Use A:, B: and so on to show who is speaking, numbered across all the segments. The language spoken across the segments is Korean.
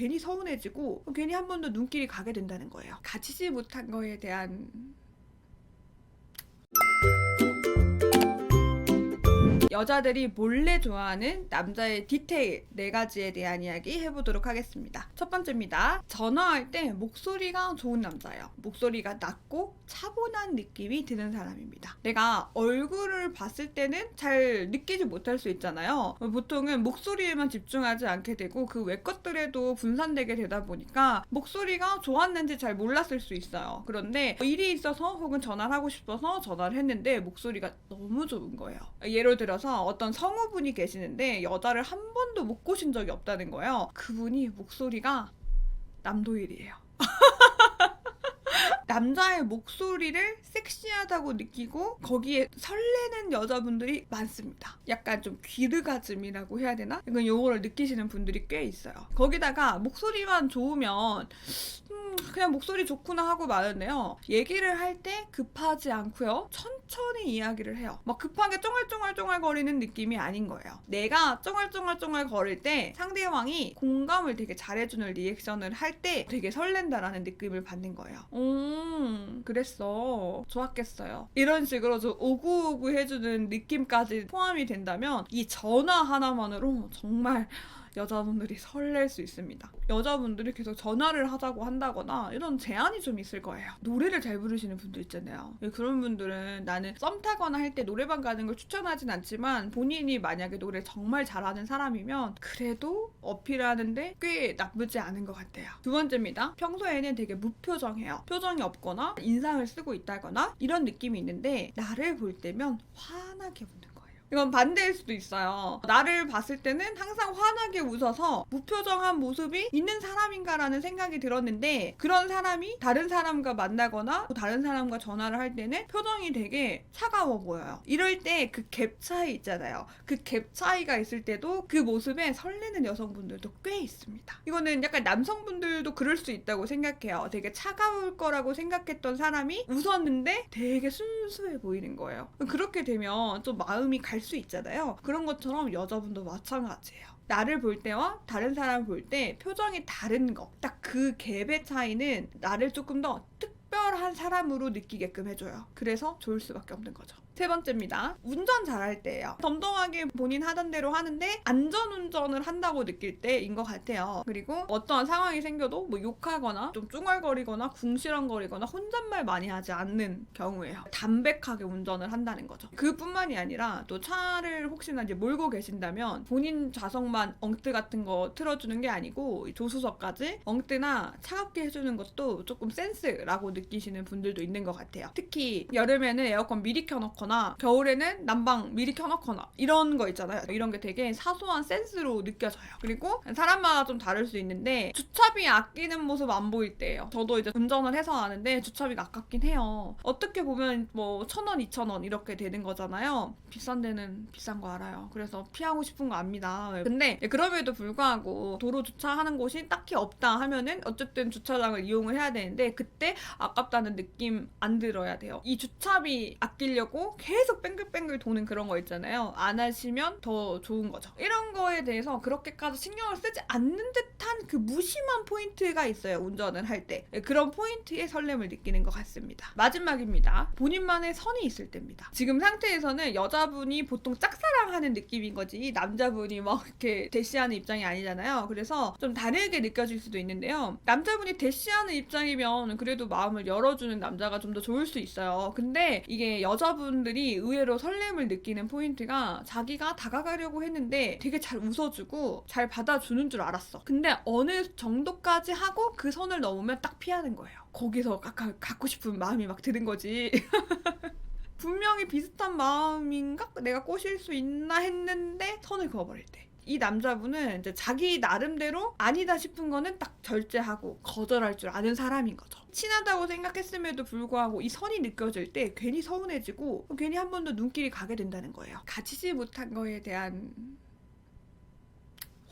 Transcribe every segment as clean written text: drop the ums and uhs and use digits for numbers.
A: 괜히 서운해지고 괜히 한 번 더 눈길이 가게 된다는 거예요. 가지지 못한 거에 대한 여자들이 몰래 좋아하는 남자의 디테일 4가지에 대한 이야기 해보도록 하겠습니다. 첫 번째입니다. 전화할 때 목소리가 좋은 남자예요. 목소리가 낮고 차분한 느낌이 드는 사람입니다. 내가 얼굴을 봤을 때는 잘 느끼지 못할 수 있잖아요. 보통은 목소리에만 집중하지 않게 되고 그 외 것들에도 분산되게 되다 보니까 목소리가 좋았는지 잘 몰랐을 수 있어요. 그런데 일이 있어서 혹은 전화를 하고 싶어서 전화를 했는데 목소리가 너무 좋은 거예요. 예를 들어서 어떤 성우분이 계시는데 여자를 한 번도 못 꼬신 적이 없다는 거예요. 그분이 목소리가 남도일이에요. 남자의 목소리를 섹시하다고 느끼고 거기에 설레는 여자분들이 많습니다. 약간 좀 귀르가즘이라고 해야 되나? 이건 요거를 느끼시는 분들이 꽤 있어요. 거기다가 목소리만 좋으면 그냥 목소리 좋구나 하고 마는데요. 얘기를 할 때 급하지 않고요. 천천히 이야기를 해요. 막 급하게 쫑알쫑알쫑알 거리는 느낌이 아닌 거예요. 내가 쫑알쫑알쫑알 거릴 때 상대방이 공감을 되게 잘해주는 리액션을 할 때 되게 설렌다라는 느낌을 받는 거예요. 그랬어. 좋았겠어요. 이런 식으로 좀 오구오구 해주는 느낌까지 포함이 된다면 이 전화 하나만으로 정말 여자분들이 설렐 수 있습니다. 여자분들이 계속 전화를 하자고 한다거나 이런 제한이 좀 있을 거예요. 노래를 잘 부르시는 분들 있잖아요. 그런 분들은 나는 썸 타거나 할 때 노래방 가는 걸 추천하진 않지만 본인이 만약에 노래 정말 잘하는 사람이면 그래도 어필하는데 꽤 나쁘지 않은 것 같아요. 두 번째입니다. 평소에는 되게 무표정해요. 표정이 없거나 인상을 쓰고 있다거나 이런 느낌이 있는데 나를 볼 때면 환하게 웃는 거예요. 이건 반대일 수도 있어요. 나를 봤을 때는 항상 환하게 웃어서 무표정한 모습이 있는 사람인가라는 생각이 들었는데 그런 사람이 다른 사람과 만나거나 다른 사람과 전화를 할 때는 표정이 되게 차가워 보여요. 이럴 때 그 갭 차이 있잖아요. 그 갭 차이가 있을 때도 그 모습에 설레는 여성분들도 꽤 있습니다. 이거는 약간 남성분들도 그럴 수 있다고 생각해요. 되게 차가울 거라고 생각했던 사람이 웃었는데 되게 순수해 보이는 거예요. 그렇게 되면 좀 마음이 갈 수 있잖아요. 그런 것처럼 여자분도 마찬가지예요. 나를 볼 때와 다른 사람을 볼 때 표정이 다른 거. 딱 그 갭의 차이는 나를 조금 더 특별한 사람으로 느끼게끔 해줘요. 그래서 좋을 수밖에 없는 거죠. 세 번째입니다. 운전 잘할 때예요. 덤덤하게 본인 하던 대로 하는데 안전운전을 한다고 느낄 때인 것 같아요. 그리고 어떠한 상황이 생겨도 뭐 욕하거나 좀 쭝얼거리거나 궁시렁거리거나 혼잣말 많이 하지 않는 경우예요. 담백하게 운전을 한다는 거죠. 그뿐만이 아니라 또 차를 혹시나 이제 몰고 계신다면 본인 좌석만 엉뜨 같은 거 틀어주는 게 아니고 조수석까지 엉뜨나 차갑게 해주는 것도 조금 센스라고 느끼시는 분들도 있는 것 같아요. 특히 여름에는 에어컨 미리 켜놓고 겨울에는 난방 미리 켜놓거나 이런 거 있잖아요. 이런 게 되게 사소한 센스로 느껴져요. 그리고 사람마다 좀 다를 수 있는데 주차비 아끼는 모습 안 보일 때예요. 저도 이제 운전을 해서 아는데 주차비가 아깝긴 해요. 어떻게 보면 뭐 1,000원, 2,000원 이렇게 되는 거잖아요. 비싼 데는 비싼 거 알아요. 그래서 피하고 싶은 거 압니다. 근데 그럼에도 불구하고 도로 주차하는 곳이 딱히 없다 하면은 어쨌든 주차장을 이용을 해야 되는데 그때 아깝다는 느낌 안 들어야 돼요. 이 주차비 아끼려고 계속 뱅글뱅글 도는 그런 거 있잖아요. 안 하시면 더 좋은 거죠. 이런 거에 대해서 그렇게까지 신경을 쓰지 않는 듯한 그 무심한 포인트가 있어요. 운전을 할 때. 그런 포인트에 설렘을 느끼는 것 같습니다. 마지막입니다. 본인만의 선이 있을 때입니다. 지금 상태에서는 여자분이 보통 짝사랑하는 느낌인 거지 남자분이 막 이렇게 대시하는 입장이 아니잖아요. 그래서 좀 다르게 느껴질 수도 있는데요. 남자분이 대시하는 입장이면 그래도 마음을 열어주는 남자가 좀 더 좋을 수 있어요. 근데 이게 여자분들이 의외로 설렘을 느끼는 포인트가 자기가 다가가려고 했는데 되게 잘 웃어주고 잘 받아주는 줄 알았어. 근데 어느 정도까지 하고 그 선을 넘으면 딱 피하는 거예요. 거기서 아까 갖고 싶은 마음이 막 드는 거지. 분명히 비슷한 마음인가? 내가 꼬실 수 있나 했는데 선을 그어버릴 때. 이 남자분은 이제 자기 나름대로 아니다 싶은 거는 딱 절제하고 거절할 줄 아는 사람인 거죠. 친하다고 생각했음에도 불구하고 이 선이 느껴질 때 괜히 서운해지고 괜히 한 번 더 눈길이 가게 된다는 거예요. 가지지 못한 거에 대한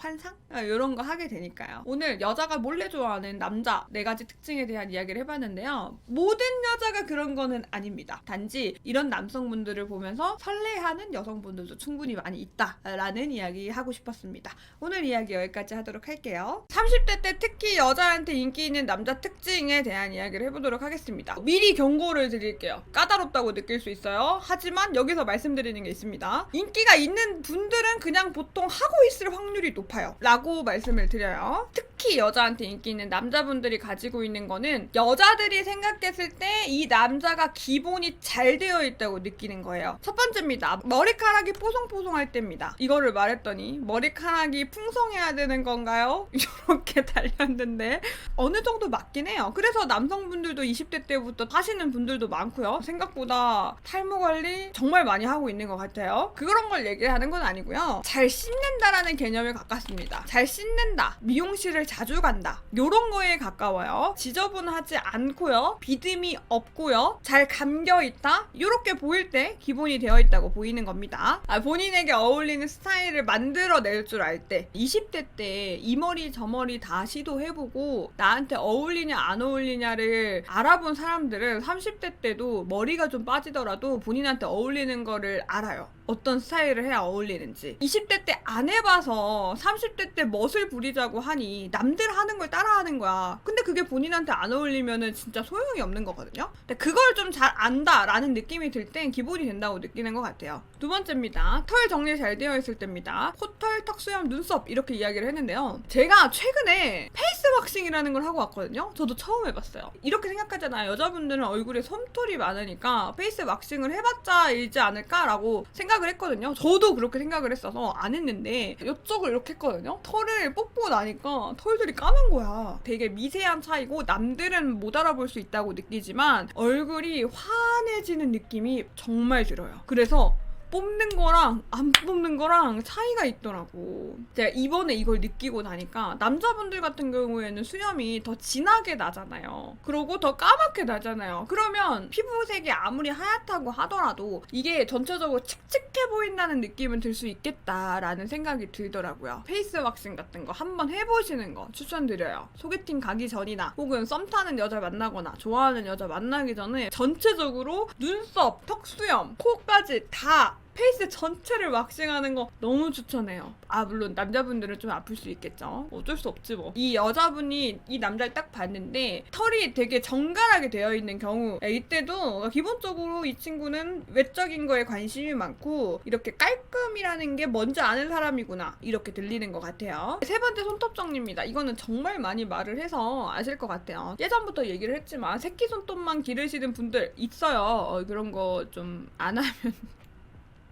A: 환상? 이런 거 하게 되니까요. 오늘 여자가 몰래 좋아하는 남자 4가지 특징에 대한 이야기를 해봤는데요. 모든 여자가 그런 거는 아닙니다. 단지 이런 남성분들을 보면서 설레하는 여성분들도 충분히 많이 있다라는 이야기 하고 싶었습니다. 오늘 이야기 여기까지 하도록 할게요. 30대 때 특히 여자한테 인기 있는 남자 특징에 대한 이야기를 해보도록 하겠습니다. 미리 경고를 드릴게요. 까다롭다고 느낄 수 있어요. 하지만 여기서 말씀드리는 게 있습니다. 인기가 있는 분들은 그냥 보통 하고 있을 확률이 높아요 라고 말씀을 드려요. 특히 여자한테 인기 있는 남자분들이 가지고 있는 거는 여자들이 생각했을 때 이 남자가 기본이 잘 되어 있다고 느끼는 거예요. 첫 번째입니다. 머리카락이 뽀송뽀송할 때입니다. 이거를 말했더니 머리카락이 풍성해야 되는 건가요? 이렇게 달렸는데 어느 정도 맞긴 해요. 그래서 남성분들도 20대 때부터 하시는 분들도 많고요. 생각보다 탈모 관리 정말 많이 하고 있는 것 같아요. 그런 걸 얘기하는 건 아니고요. 잘 씻는다라는 개념에 가깝습니다. 잘 씻는다, 미용실을 자주 간다, 요런 거에 가까워요. 지저분하지 않고요, 비듬이 없고요, 잘 감겨있다, 요렇게 보일 때 기본이 되어 있다고 보이는 겁니다. 본인에게 어울리는 스타일을 만들어낼 줄 알 때, 20대 때 이 머리 저 머리 다 시도해보고 나한테 어울리냐 안 어울리냐를 알아본 사람들은 30대 때도 머리가 좀 빠지더라도 본인한테 어울리는 거를 알아요. 어떤 스타일을 해야 어울리는지. 20대 때 안 해봐서 30대 때 멋을 부리자고 하니 남들 하는 걸 따라하는 거야. 근데 그게 본인한테 안 어울리면은 진짜 소용이 없는 거거든요. 근데 그걸 좀 잘 안다라는 느낌이 들 땐 기본이 된다고 느끼는 것 같아요. 두 번째입니다. 털 정리 잘 되어 있을 때입니다. 코털, 턱수염, 눈썹 이렇게 이야기를 했는데요. 제가 최근에 페이스 왁싱이라는 걸 하고 왔거든요. 저도 처음 해봤어요. 이렇게 생각하잖아요. 여자분들은 얼굴에 솜털이 많으니까 페이스 왁싱을 해봤자 일지 않을까라고 생각을 했거든요. 저도 그렇게 생각을 했어서 안 했는데 이쪽을 이렇게 했거든요. 털을 뽑고 나니까 털들이 까만 거야. 되게 미세한 차이고 남들은 못 알아볼 수 있다고 느끼지만 얼굴이 환해지는 느낌이 정말 들어요. 그래서 뽑는 거랑 안 뽑는 거랑 차이가 있더라고. 제가 이번에 이걸 느끼고 나니까 남자분들 같은 경우에는 수염이 더 진하게 나잖아요. 그리고 더 까맣게 나잖아요. 그러면 피부색이 아무리 하얗다고 하더라도 이게 전체적으로 칙칙해 보인다는 느낌은 들 수 있겠다라는 생각이 들더라고요. 페이스 왁싱 같은 거 한번 해보시는 거 추천드려요. 소개팅 가기 전이나 혹은 썸 타는 여자 만나거나 좋아하는 여자 만나기 전에 전체적으로 눈썹, 턱수염, 코까지 다 페이스 전체를 왁싱하는 거 너무 추천해요. 물론 남자분들은 좀 아플 수 있겠죠. 어쩔 수 없지 뭐. 이 여자분이 이 남자를 딱 봤는데 털이 되게 정갈하게 되어 있는 경우, 이때도 기본적으로 이 친구는 외적인 거에 관심이 많고 이렇게 깔끔이라는 게 뭔지 아는 사람이구나 이렇게 들리는 것 같아요. 세 번째, 손톱 정리입니다. 이거는 정말 많이 말을 해서 아실 것 같아요. 예전부터 얘기를 했지만 새끼손톱만 기르시는 분들 있어요. 그런 거 좀 안 하면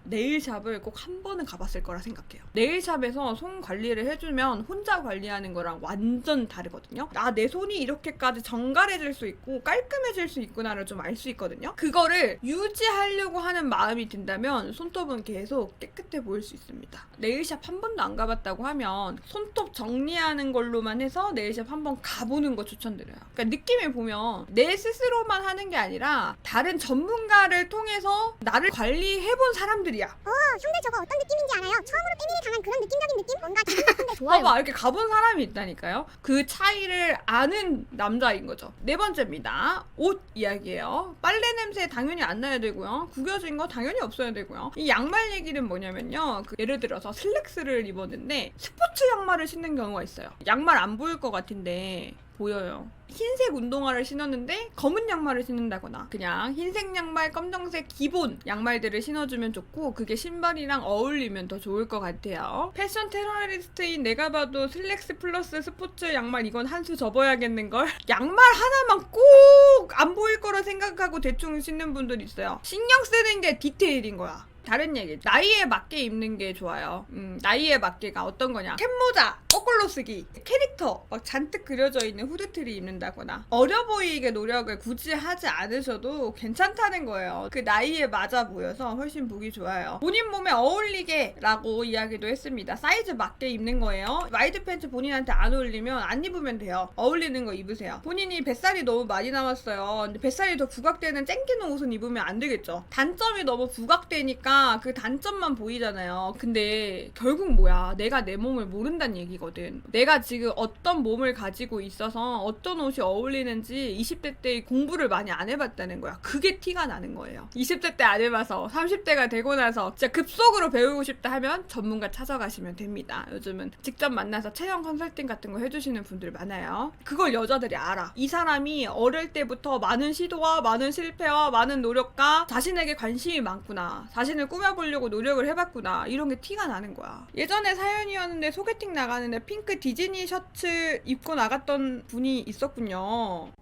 A: 네일샵을 꼭 한 번은 가봤을 거라 생각해요. 네일샵에서 손 관리를 해주면 혼자 관리하는 거랑 완전 다르거든요. 내 손이 이렇게까지 정갈해질 수 있고 깔끔해질 수 있구나를 좀 알 수 있거든요. 그거를 유지하려고 하는 마음이 든다면 손톱은 계속 깨끗해 보일 수 있습니다. 네일샵 한 번도 안 가봤다고 하면 손톱 정리하는 걸로만 해서 네일샵 한 번 가보는 거 추천드려요. 그러니까 느낌을 보면 내 스스로만 하는 게 아니라 다른 전문가를 통해서 나를 관리해본 사람들이
B: 형들 저거 어떤 느낌인지 알아요? 처음으로 때밀이 당한 그런 느낌적인 느낌? 뭔가 기분 나쁜데 좋아요.
A: 봐봐, 이렇게 가본 사람이 있다니까요. 그 차이를 아는 남자인 거죠. 네 번째입니다. 옷 이야기예요. 빨래 냄새 당연히 안 나야 되고요. 구겨진 거 당연히 없어야 되고요. 이 양말 얘기는 뭐냐면요. 예를 들어서 슬랙스를 입었는데 스포츠 양말을 신는 경우가 있어요. 양말 안 보일 것 같은데 보여요. 흰색 운동화를 신었는데 검은 양말을 신는다거나 그냥 흰색 양말, 검정색 기본 양말들을 신어주면 좋고 그게 신발이랑 어울리면 더 좋을 것 같아요. 패션 테러리스트인 내가 봐도 슬랙스 플러스 스포츠 양말 이건 한 수 접어야겠는걸? 양말 하나만 꼭 안 보일 거라 생각하고 대충 신는 분들 있어요. 신경 쓰는 게 디테일인 거야. 다른 얘기. 나이에 맞게 입는 게 좋아요. 나이에 맞게가 어떤 거냐. 캡모자, 거꾸로 쓰기, 캐릭터 막 잔뜩 그려져 있는 후드티를 입는다거나 어려 보이게 노력을 굳이 하지 않으셔도 괜찮다는 거예요. 그 나이에 맞아 보여서 훨씬 보기 좋아요. 본인 몸에 어울리게 라고 이야기도 했습니다. 사이즈 맞게 입는 거예요. 와이드 팬츠 본인한테 안 어울리면 안 입으면 돼요. 어울리는 거 입으세요. 본인이 뱃살이 너무 많이 나왔어요. 근데 뱃살이 더 부각되는 땡기는 옷은 입으면 안 되겠죠. 단점이 너무 부각되니까 우리가 그 단점만 보이잖아요. 근데 결국 뭐야? 내가 내 몸을 모른다는 얘기거든. 내가 지금 어떤 몸을 가지고 있어서 어떤 옷이 어울리는지 20대 때 공부를 많이 안 해봤다는 거야. 그게 티가 나는 거예요. 20대 때 안 해봐서 30대가 되고 나서 진짜 급속으로 배우고 싶다 하면 전문가 찾아가시면 됩니다. 요즘은 직접 만나서 체형 컨설팅 같은 거 해주시는 분들 많아요. 그걸 여자들이 알아. 이 사람이 어릴 때부터 많은 시도와 많은 실패와 많은 노력과 자신에게 관심이 많구나. 자신을 꾸며보려고 노력을 해봤구나. 이런 게 티가 나는 거야. 예전에 사연이었는데 소개팅 나가는데 핑크 디즈니 셔츠 입고 나갔던 분이 있었군요.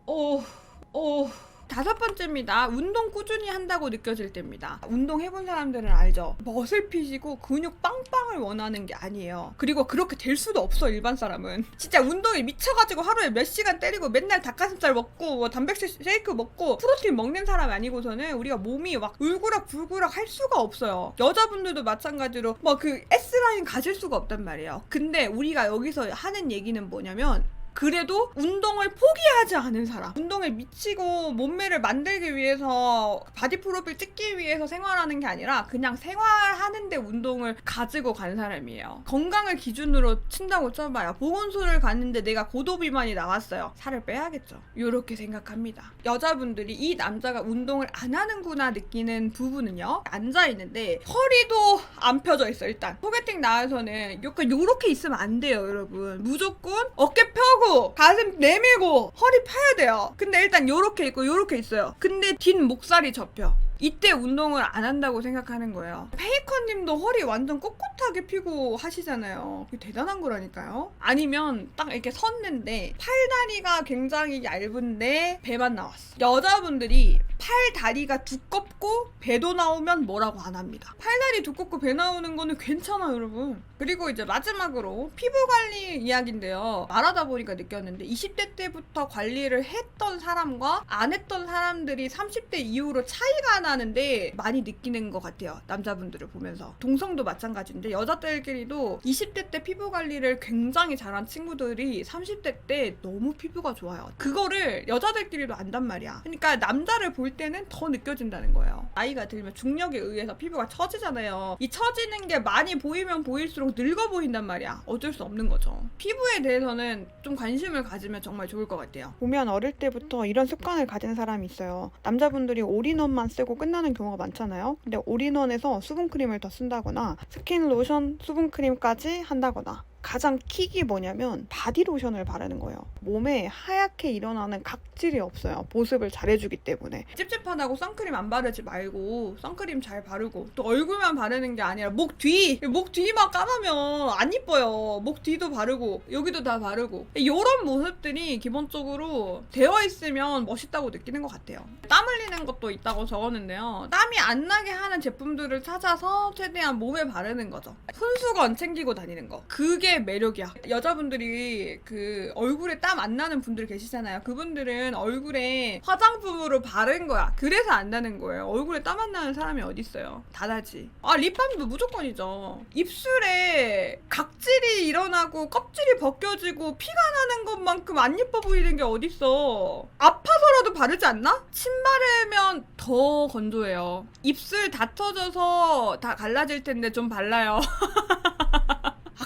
A: 다섯 번째입니다. 운동 꾸준히 한다고 느껴질 때입니다. 운동해본 사람들은 알죠? 머슬핏이고 근육 빵빵을 원하는 게 아니에요. 그리고 그렇게 될 수도 없어, 일반 사람은. 진짜 운동에 미쳐가지고 하루에 몇 시간 때리고 맨날 닭가슴살 먹고 뭐 단백질 쉐이크 먹고 프로틴 먹는 사람 아니고서는 우리가 몸이 막 울그락불그락 할 수가 없어요. 여자분들도 마찬가지로 막 그 S라인 가질 수가 없단 말이에요. 근데 우리가 여기서 하는 얘기는 뭐냐면 그래도 운동을 포기하지 않은 사람, 운동에 미치고 몸매를 만들기 위해서 바디 프로필 찍기 위해서 생활하는 게 아니라 그냥 생활하는데 운동을 가지고 간 사람이에요. 건강을 기준으로 친다고 쳐봐요. 보건소를 갔는데 내가 고도비만이 나왔어요. 살을 빼야겠죠. 이렇게 생각합니다. 여자분들이 이 남자가 운동을 안 하는구나 느끼는 부분은요, 앉아있는데 허리도 안 펴져 있어. 일단 소개팅 나와서는 약간 요렇게 있으면 안 돼요, 여러분. 무조건 어깨 펴고 가슴 내밀고 허리 펴야 돼요. 근데 일단 요렇게 있고 요렇게 있어요. 근데 뒷 목살이 접혀. 이때 운동을 안 한다고 생각하는 거예요. 페이커님도 허리 완전 꼿꼿하게 펴고 하시잖아요. 그게 대단한 거라니까요. 아니면 딱 이렇게 섰는데 팔다리가 굉장히 얇은데 배만 나왔어. 여자분들이 팔다리가 두껍고 배도 나오면 뭐라고 안 합니다. 팔다리 두껍고 배 나오는 거는 괜찮아요, 여러분. 그리고 이제 마지막으로 피부 관리 이야기인데요. 말하다 보니까 느꼈는데 20대 때부터 관리를 했던 사람과 안 했던 사람들이 30대 이후로 차이가 나는데 많이 느끼는 것 같아요. 남자분들을 보면서. 동성도 마찬가지인데 여자들끼리도 20대 때 피부 관리를 굉장히 잘한 친구들이 30대 때 너무 피부가 좋아요. 그거를 여자들끼리도 안단 말이야. 그러니까 남자를 볼 때는 더 느껴진다는 거예요. 나이가 들면 중력에 의해서 피부가 처지잖아요. 이 처지는 게 많이 보이면 보일수록 늙어 보인단 말이야. 어쩔 수 없는 거죠. 피부에 대해서는 좀 관심을 가지면 정말 좋을 것 같아요.
C: 보면 어릴 때부터 이런 습관을 가진 사람이 있어요. 남자분들이 올인원만 쓰고 끝나는 경우가 많잖아요. 근데 올인원에서 수분크림을 더 쓴다거나 스킨 로션 수분크림까지 한다거나 가장 킥이 뭐냐면 바디로션을 바르는 거예요. 몸에 하얗게 일어나는 각질이 없어요. 보습을 잘해주기 때문에.
A: 찝찝하다고 선크림 안 바르지 말고 선크림 잘 바르고 또 얼굴만 바르는 게 아니라 목 뒤만 감으면 안 이뻐요. 목 뒤도 바르고 여기도 다 바르고 이런 모습들이 기본적으로 되어 있으면 멋있다고 느끼는 것 같아요. 땀 흘리는 것도 있다고 적었는데요. 땀이 안 나게 하는 제품들을 찾아서 최대한 몸에 바르는 거죠. 손수건 챙기고 다니는 거. 그게 매력이야. 여자분들이 그 얼굴에 땀 안 나는 분들 계시잖아요. 그분들은 얼굴에 화장품으로 바른 거야. 그래서 안 나는 거예요. 얼굴에 땀 안 나는 사람이 어딨어요. 다 나지. 립밤도 무조건이죠. 입술에 각질이 일어나고 껍질이 벗겨지고 피가 나는 것만큼 안 예뻐 보이는 게 어딨어. 아파서라도 바르지 않나? 침 바르면 더 건조해요. 입술 다 터져서 다 갈라질 텐데 좀 발라요.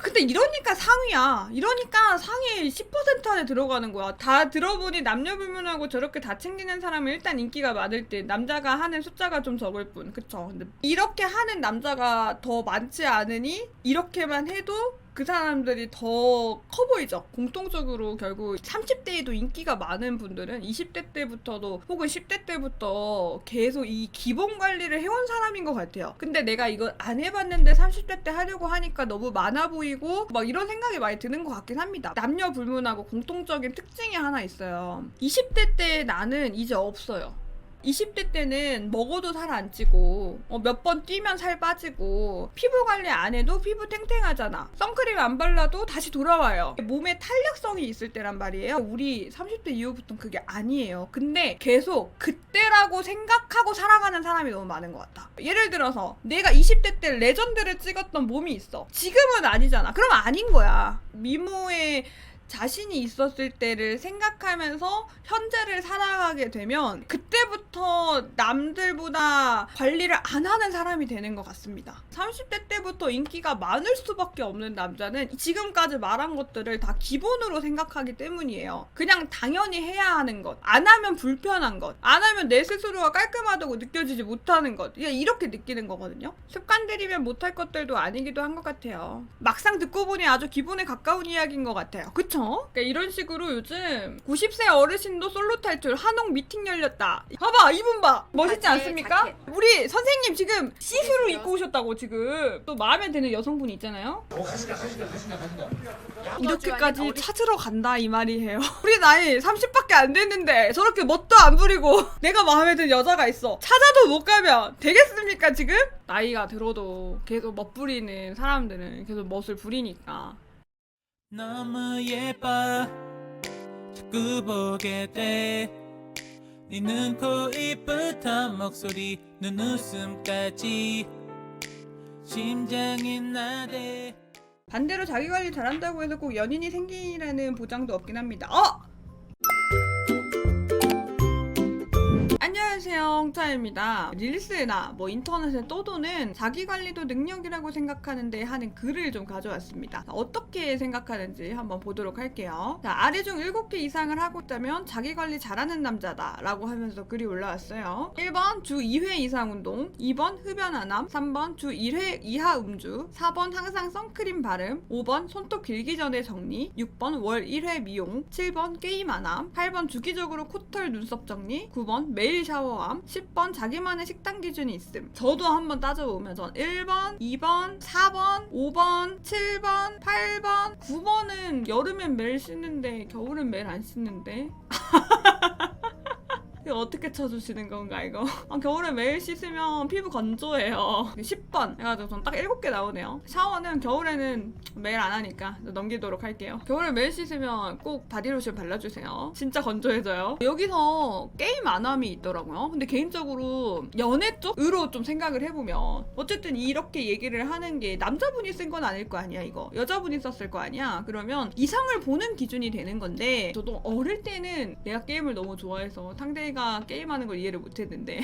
A: 근데 이러니까 상위야. 이러니까 상위 10% 안에 들어가는 거야. 다 들어보니 남녀 불문하고 저렇게 다 챙기는 사람은 일단 인기가 많을 때 남자가 하는 숫자가 좀 적을 뿐. 그쵸? 근데 이렇게 하는 남자가 더 많지 않으니 이렇게만 해도 그 사람들이 더 커 보이죠. 공통적으로 결국 30대에도 인기가 많은 분들은 20대 때부터도 혹은 10대 때부터 계속 이 기본 관리를 해온 사람인 것 같아요. 근데 내가 이걸 안 해봤는데 30대 때 하려고 하니까 너무 많아 보이고 막 이런 생각이 많이 드는 것 같긴 합니다. 남녀 불문하고 공통적인 특징이 하나 있어요. 20대 때 나는 이제 없어요. 20대 때는 먹어도 살 안 찌고 몇 번 뛰면 살 빠지고 피부 관리 안 해도 피부 탱탱하잖아. 선크림 안 발라도 다시 돌아와요. 몸에 탄력성이 있을 때란 말이에요. 우리 30대 이후부터는 그게 아니에요. 근데 계속 그때라고 생각하고 살아가는 사람이 너무 많은 것 같다. 예를 들어서 내가 20대 때 레전드를 찍었던 몸이 있어. 지금은 아니잖아. 그럼 아닌 거야. 미모에 자신이 있었을 때를 생각하면서 현재를 살아가게 되면 그때부터 남들보다 관리를 안 하는 사람이 되는 것 같습니다. 30대 때부터 인기가 많을 수밖에 없는 남자는 지금까지 말한 것들을 다 기본으로 생각하기 때문이에요. 그냥 당연히 해야 하는 것, 안 하면 불편한 것, 안 하면 내 스스로가 깔끔하다고 느껴지지 못하는 것, 이렇게 느끼는 거거든요. 습관들이면 못할 것들도 아니기도 한 것 같아요. 막상 듣고 보니 아주 기본에 가까운 이야기인 것 같아요. 그쵸? 그러니까 이런 식으로 요즘 90세 어르신도 솔로 탈출, 한옥 미팅 열렸다. 봐봐, 이분 봐. 멋있지 않습니까? 우리 선생님 지금 시스루 입고 오셨다고 지금. 또 마음에 드는 여성분이 있잖아요. 이렇게까지 찾으러 간다 이 말이에요. 우리 나이 30밖에 안 됐는데 저렇게 멋도 안 부리고 내가 마음에 드는 여자가 있어. 찾아도 못 가면 되겠습니까 지금? 나이가 들어도 계속 멋 부리는 사람들은 계속 멋을 부리니까.
D: 너무 예뻐 자꾸 보게 돼 네 눈, 코, 입부터 목소리, 눈웃음까지 심장이 나대.
A: 반대로 자기관리 잘한다고 해서 꼭 연인이 생기라는 보장도 없긴 합니다. 안녕하세요, 홍차입니다. 릴스나 인터넷에 떠도는 자기관리도 능력이라고 생각하는데 하는 글을 좀 가져왔습니다. 어떻게 생각하는지 한번 보도록 할게요. 자, 아래 중 7개 이상을 하고 있다면 자기관리 잘하는 남자다 라고 하면서 글이 올라왔어요. 1번 주 2회 이상 운동, 2번 흡연 안 함, 3번 주 1회 이하 음주, 4번 항상 선크림 바름, 5번 손톱 길기 전에 정리, 6번 월 1회 미용, 7번 게임 안 함, 8번 주기적으로 코털 눈썹 정리, 9번 매일 샤워함, 10번 자기만의 식단 기준이 있음. 저도 한번 따져보면 전 1번, 2번, 4번, 5번, 7번, 8번, 9번은 여름엔 매일 씻는데 겨울엔 매일 안 씻는데 이거 어떻게 쳐주시는 건가 이거? 겨울에 매일 씻으면 피부 건조해요. 10번 해가지고 전 딱 7개 나오네요. 샤워는 겨울에는 매일 안 하니까 넘기도록 할게요. 겨울에 매일 씻으면 꼭 바디로션 발라주세요. 진짜 건조해져요. 여기서 게임 안 함이 있더라고요. 근데 개인적으로 연애 쪽으로 좀 생각을 해보면 어쨌든 이렇게 얘기를 하는 게 남자분이 쓴 건 아닐 거 아니야 이거. 여자분이 썼을 거 아니야. 그러면 이상을 보는 기준이 되는 건데 저도 어릴 때는 내가 게임을 너무 좋아해서 상대가 게임하는 걸 이해를 못했는데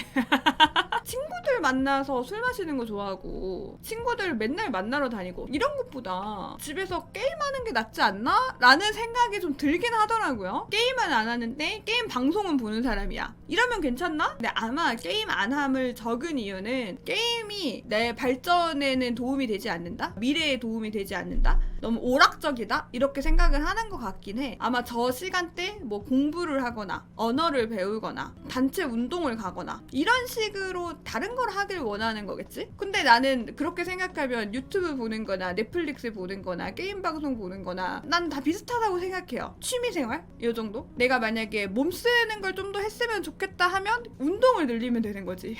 A: 친구들 만나서 술 마시는 거 좋아하고 친구들 맨날 만나러 다니고 이런 것보다 집에서 게임하는 게 낫지 않나? 라는 생각이 좀 들긴 하더라고요. 게임은 안 하는데 게임 방송은 보는 사람이야. 이러면 괜찮나? 근데 아마 게임 안 함을 적은 이유는 게임이 내 발전에는 도움이 되지 않는다? 미래에 도움이 되지 않는다? 너무 오락적이다? 이렇게 생각을 하는 것 같긴 해. 아마 저 시간대 공부를 하거나 언어를 배우거나 단체 운동을 가거나 이런 식으로 다른 걸 하길 원하는 거겠지? 근데 나는 그렇게 생각하면 유튜브 보는 거나 넷플릭스 보는 거나 게임 방송 보는 거나 난 다 비슷하다고 생각해요. 취미생활? 이 정도? 내가 만약에 몸 쓰는 걸 좀 더 했으면 좋겠다 하면 운동을 늘리면 되는 거지.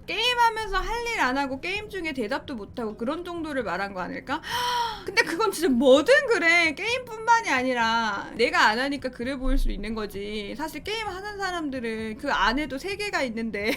A: 게임하면서 할 일 안 하고 게임 중에 대답도 못하고 그런 정도를 말한 거 아닐까? 근데 그건 진짜 뭐든 그래. 게임뿐만이 아니라 내가 안 하니까 그래 보일 수 있는 거지. 사실 게임 하는 사람들은 그 안에도 세계가 있는데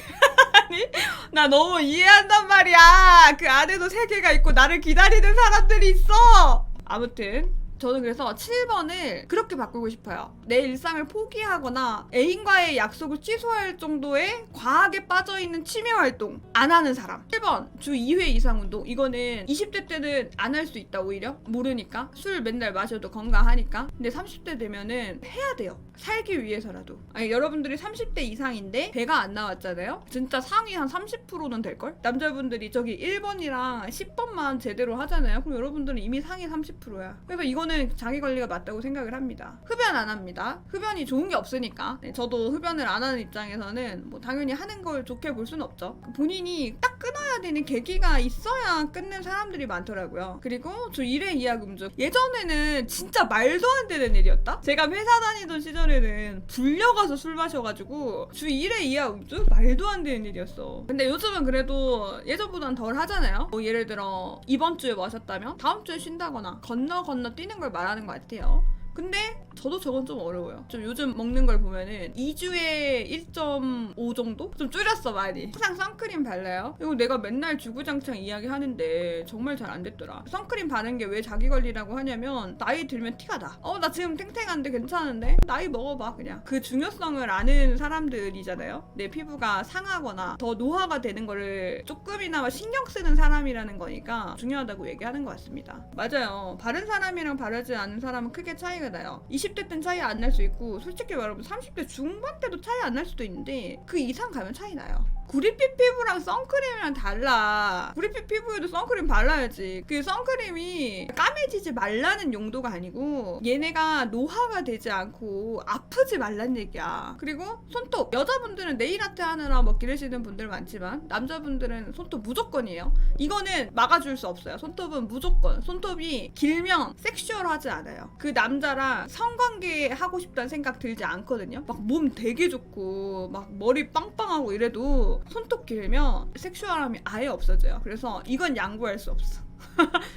A: 아니 나 너무 이해한단 말이야. 그 안에도 세계가 있고 나를 기다리는 사람들이 있어. 아무튼 저는 그래서 7번을 그렇게 바꾸고 싶어요. 내 일상을 포기하거나 애인과의 약속을 취소할 정도의 과하게 빠져있는 취미활동 안 하는 사람. 7번 주 2회 이상 운동. 이거는 20대 때는 안 할 수 있다 오히려. 모르니까. 술 맨날 마셔도 건강하니까. 근데 30대 되면은 해야 돼요. 살기 위해서라도. 아니 여러분들이 30대 이상인데 배가 안 나왔잖아요. 진짜 상위 한 30%는 될걸? 남자분들이 저기 1번이랑 10번만 제대로 하잖아요. 그럼 여러분들은 이미 상위 30%야. 그래서 이거는 자기관리가 맞다고 생각을 합니다. 흡연 안 합니다. 흡연이 좋은 게 없으니까. 네, 저도 흡연을 안 하는 입장에서는 당연히 하는 걸 좋게 볼 수는 없죠. 본인이 딱 끊어야 되는 계기가 있어야 끊는 사람들이 많더라고요. 그리고 주 1회 이하 음주. 예전에는 진짜 말도 안 되는 일이었다? 제가 회사 다니던 시절에는 불려가서 술 마셔가지고 주 1회 이하 음주? 말도 안 되는 일이었어. 근데 요즘은 그래도 예전보단 덜 하잖아요. 예를 들어 이번 주에 마셨다면 다음 주에 쉰다거나 건너 뛰는 걸 말하는 것 같아요. 근데 저도 저건 좀 어려워요. 좀 요즘 먹는 걸 보면은 2주에 1.5 정도? 좀 줄였어 많이. 항상 선크림 발라요. 이거 내가 맨날 주구장창 이야기하는데 정말 잘 안 됐더라. 선크림 바른 게 왜 자기 관리라고 하냐면 나이 들면 티가 나. 나 지금 탱탱한데 괜찮은데? 나이 먹어봐 그냥. 그 중요성을 아는 사람들이잖아요. 내 피부가 상하거나 더 노화가 되는 거를 조금이나마 신경 쓰는 사람이라는 거니까 중요하다고 얘기하는 것 같습니다. 맞아요. 바른 사람이랑 바르지 않은 사람은 크게 차이가 나요. 20대 땐 차이 안 날 수 있고 솔직히 말하면 30대 중반 때도 차이 안 날 수도 있는데 그 이상 가면 차이 나요. 구릿빛 피부랑 선크림이랑 달라. 구릿빛 피부에도 선크림 발라야지. 그 선크림이 까매지지 말라는 용도가 아니고 얘네가 노화가 되지 않고 아프지 말란 얘기야. 그리고 손톱. 여자분들은 네일아트 하느라 뭐 기르시는 분들 많지만 남자분들은 손톱 무조건이에요. 이거는 막아줄 수 없어요. 손톱은 무조건. 손톱이 길면 섹슈얼하지 않아요. 그 남자랑 성관계 하고 싶다는 생각 들지 않거든요. 막 몸 되게 좋고 막 머리 빵빵하고 이래도 손톱 길면 섹슈얼함이 아예 없어져요. 그래서 이건 양보할 수 없어.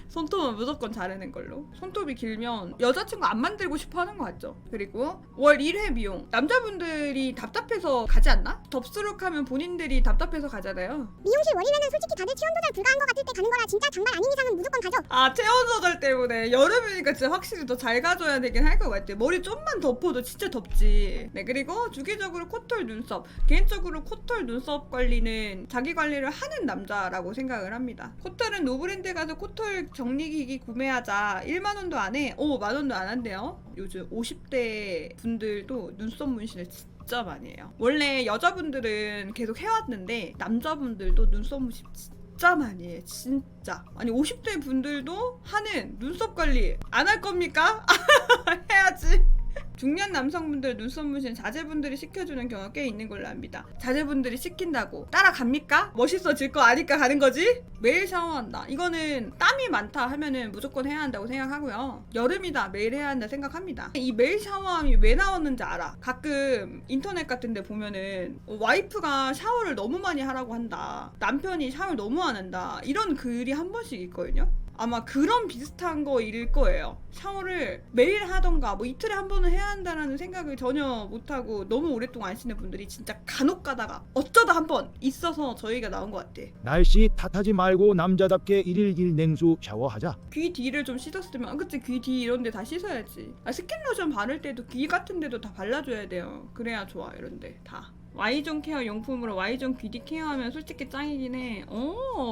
A: 손톱은 무조건 자르는 걸로. 손톱이 길면 여자친구 안 만들고 싶어 하는 거 같죠? 그리고 월 1회 미용. 남자분들이 답답해서 가지 않나? 덥수룩하면 본인들이 답답해서 가잖아요.
B: 미용실 월이면은 솔직히 다들 체온 조절 불가한 것 같을 때 가는 거라 진짜 장난 아닌 이상은 무조건 가죠.
A: 체온 조절 때문에 여름이니까 진짜 확실히 더 잘 가줘야 되긴 할 것 같아. 머리 좀만 덮어도 진짜 덥지. 네, 그리고 주기적으로 코털, 눈썹. 개인적으로 코털, 눈썹 관리는 자기 관리를 하는 남자라고 생각을 합니다. 코털은 노브랜드 가서 코털 정리기기 구매하자. 1만 원도 안 해. 1만 원도 안 한대요. 요즘 50대 분들도 눈썹 문신을 진짜 많이 해요. 원래 여자분들은 계속 해왔는데 남자분들도 눈썹 문신 진짜 많이 해. 진짜. 아니 50대 분들도 하는 눈썹 관리 안 할 겁니까? 해야지. 중년 남성분들 눈썹 문신 자제분들이 시켜주는 경우가 꽤 있는 걸로 압니다. 자제분들이 시킨다고 따라갑니까? 멋있어질 거 아니까 가는 거지? 매일 샤워한다. 이거는 땀이 많다 하면은 무조건 해야 한다고 생각하고요. 여름이다 매일 해야 한다 생각합니다. 이 매일 샤워함이 왜 나왔는지 알아. 가끔 인터넷 같은 데 보면은 와이프가 샤워를 너무 많이 하라고 한다. 남편이 샤워를 너무 안 한다. 이런 글이 한 번씩 있거든요. 아마 그런 비슷한 거일 거예요. 샤워를 매일 하던가 뭐 이틀에 한 번은 해야 한다라는 생각을 전혀 못하고 너무 오랫동안 안 씻는 분들이 진짜 간혹 가다가 어쩌다 한 번 있어서 저희가 나온 것 같아.
E: 날씨 탓하지 말고 남자답게 1일 1 냉수 샤워하자.
A: 귀 뒤를 좀 씻었으면 그치 귀 뒤 이런 데 다 씻어야지. 스킨 로션 바를 때도 귀 같은 데도 다 발라줘야 돼요. 그래야 좋아 이런 데 다. Y존 케어 용품으로 Y존 귀뒤 케어하면 솔직히 짱이긴 해.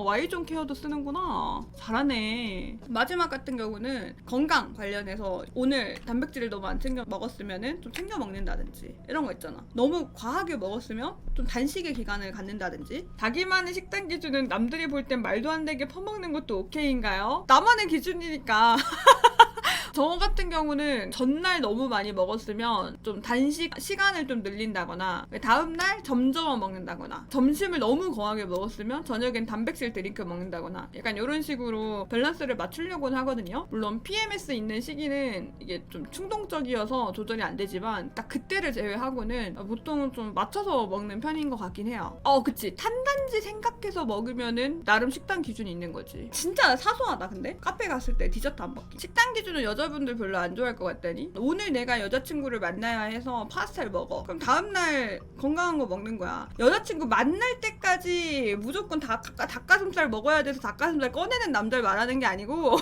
A: Y존 케어도 쓰는구나. 잘하네. 마지막 같은 경우는 건강 관련해서 오늘 단백질을 너무 안 챙겨 먹었으면은 좀 챙겨 먹는다든지 이런 거 있잖아. 너무 과하게 먹었으면 좀 단식의 기간을 갖는다든지. 자기만의 식단 기준은 남들이 볼 땐 말도 안 되게 퍼먹는 것도 오케이인가요? 나만의 기준이니까. 저 같은 경우는 전날 너무 많이 먹었으면 좀 단식 시간을 좀 늘린다거나 다음날 점점 먹는다거나 점심을 너무 거하게 먹었으면 저녁엔 단백질 드링크 먹는다거나 약간 이런 식으로 밸런스를 맞추려고는 하거든요. 물론 PMS 있는 시기는 이게 좀 충동적이어서 조절이 안 되지만 딱 그때를 제외하고는 보통은 좀 맞춰서 먹는 편인 것 같긴 해요. 그치. 탄단지 생각해서 먹으면은 나름 식단 기준이 있는 거지. 진짜 사소하다 근데? 카페 갔을 때 디저트 안 먹기. 식단 기준은 여자분들 별로 안 좋아할 것 같다니. 오늘 내가 여자친구를 만나야 해서 파스타를 먹어. 그럼 다음날 건강한 거 먹는 거야. 여자친구 만날 때까지 무조건 닭가슴살 먹어야 돼서 닭가슴살 꺼내는 남자를 말하는 게 아니고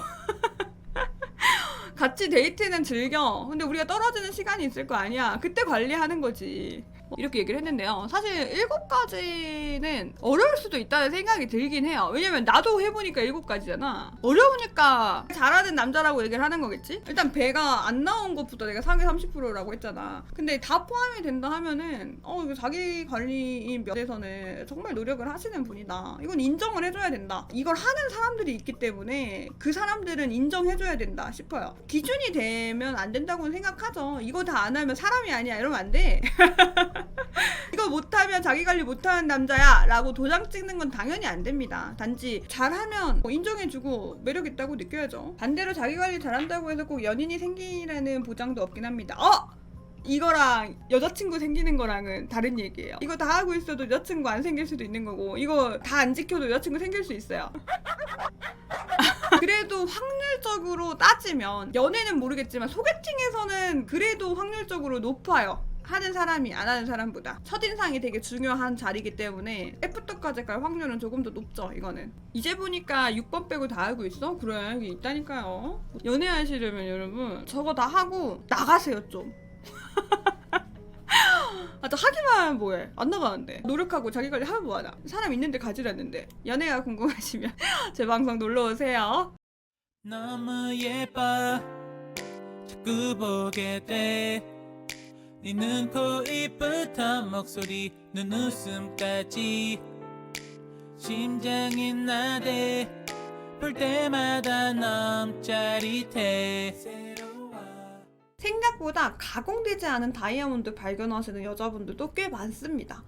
A: 같이 데이트는 즐겨. 근데 우리가 떨어지는 시간이 있을 거 아니야. 그때 관리하는 거지. 이렇게 얘기를 했는데요. 사실 7가지는 어려울 수도 있다는 생각이 들긴 해요. 왜냐면 나도 해보니까 7가지잖아. 어려우니까 잘하는 남자라고 얘기를 하는 거겠지? 일단 배가 안 나온 것부터 내가 상위 30%라고 했잖아. 근데 다 포함이 된다 하면은 이거 자기 관리인 면에서는 정말 노력을 하시는 분이다. 이건 인정을 해줘야 된다. 이걸 하는 사람들이 있기 때문에 그 사람들은 인정해줘야 된다 싶어요. 기준이 되면 안 된다고는 생각하죠. 이거 다 안 하면 사람이 아니야 이러면 안 돼. 이거 못하면 자기 관리 못하는 남자야 라고 도장 찍는 건 당연히 안 됩니다. 단지 잘하면 인정해주고 매력 있다고 느껴야죠. 반대로 자기 관리 잘한다고 해서 꼭 연인이 생기라는 보장도 없긴 합니다. 이거랑 여자친구 생기는 거랑은 다른 얘기예요. 이거 다 하고 있어도 여자친구 안 생길 수도 있는 거고 이거 다 안 지켜도 여자친구 생길 수 있어요. 그래도 확률적으로 따지면 연애는 모르겠지만 소개팅에서는 그래도 확률적으로 높아요. 하는 사람이 안 하는 사람보다. 첫인상이 되게 중요한 자리이기 때문에 애프터까지 갈 확률은 조금 더 높죠. 이거는 이제 보니까 6번 빼고 다 알고 있어? 그래, 이게 있다니까요. 연애하시려면 여러분 저거 다 하고 나가세요 좀. 아, 저 하기만 하면 뭐해? 안 나가는데. 노력하고 자기 관리 하면 뭐하나? 사람 있는데 가지랬는데. 연애가 궁금하시면 제 방송 놀러오세요.
D: 너무 예뻐 자꾸 보게 돼 네 눈, 코, 입부터 목소리, 눈웃음까지 심장이 나대 볼 때마다 너무 짜릿해
A: 생각보다 가공되지 않은 다이아몬드 발견하시는 여자분들도 꽤 많습니다.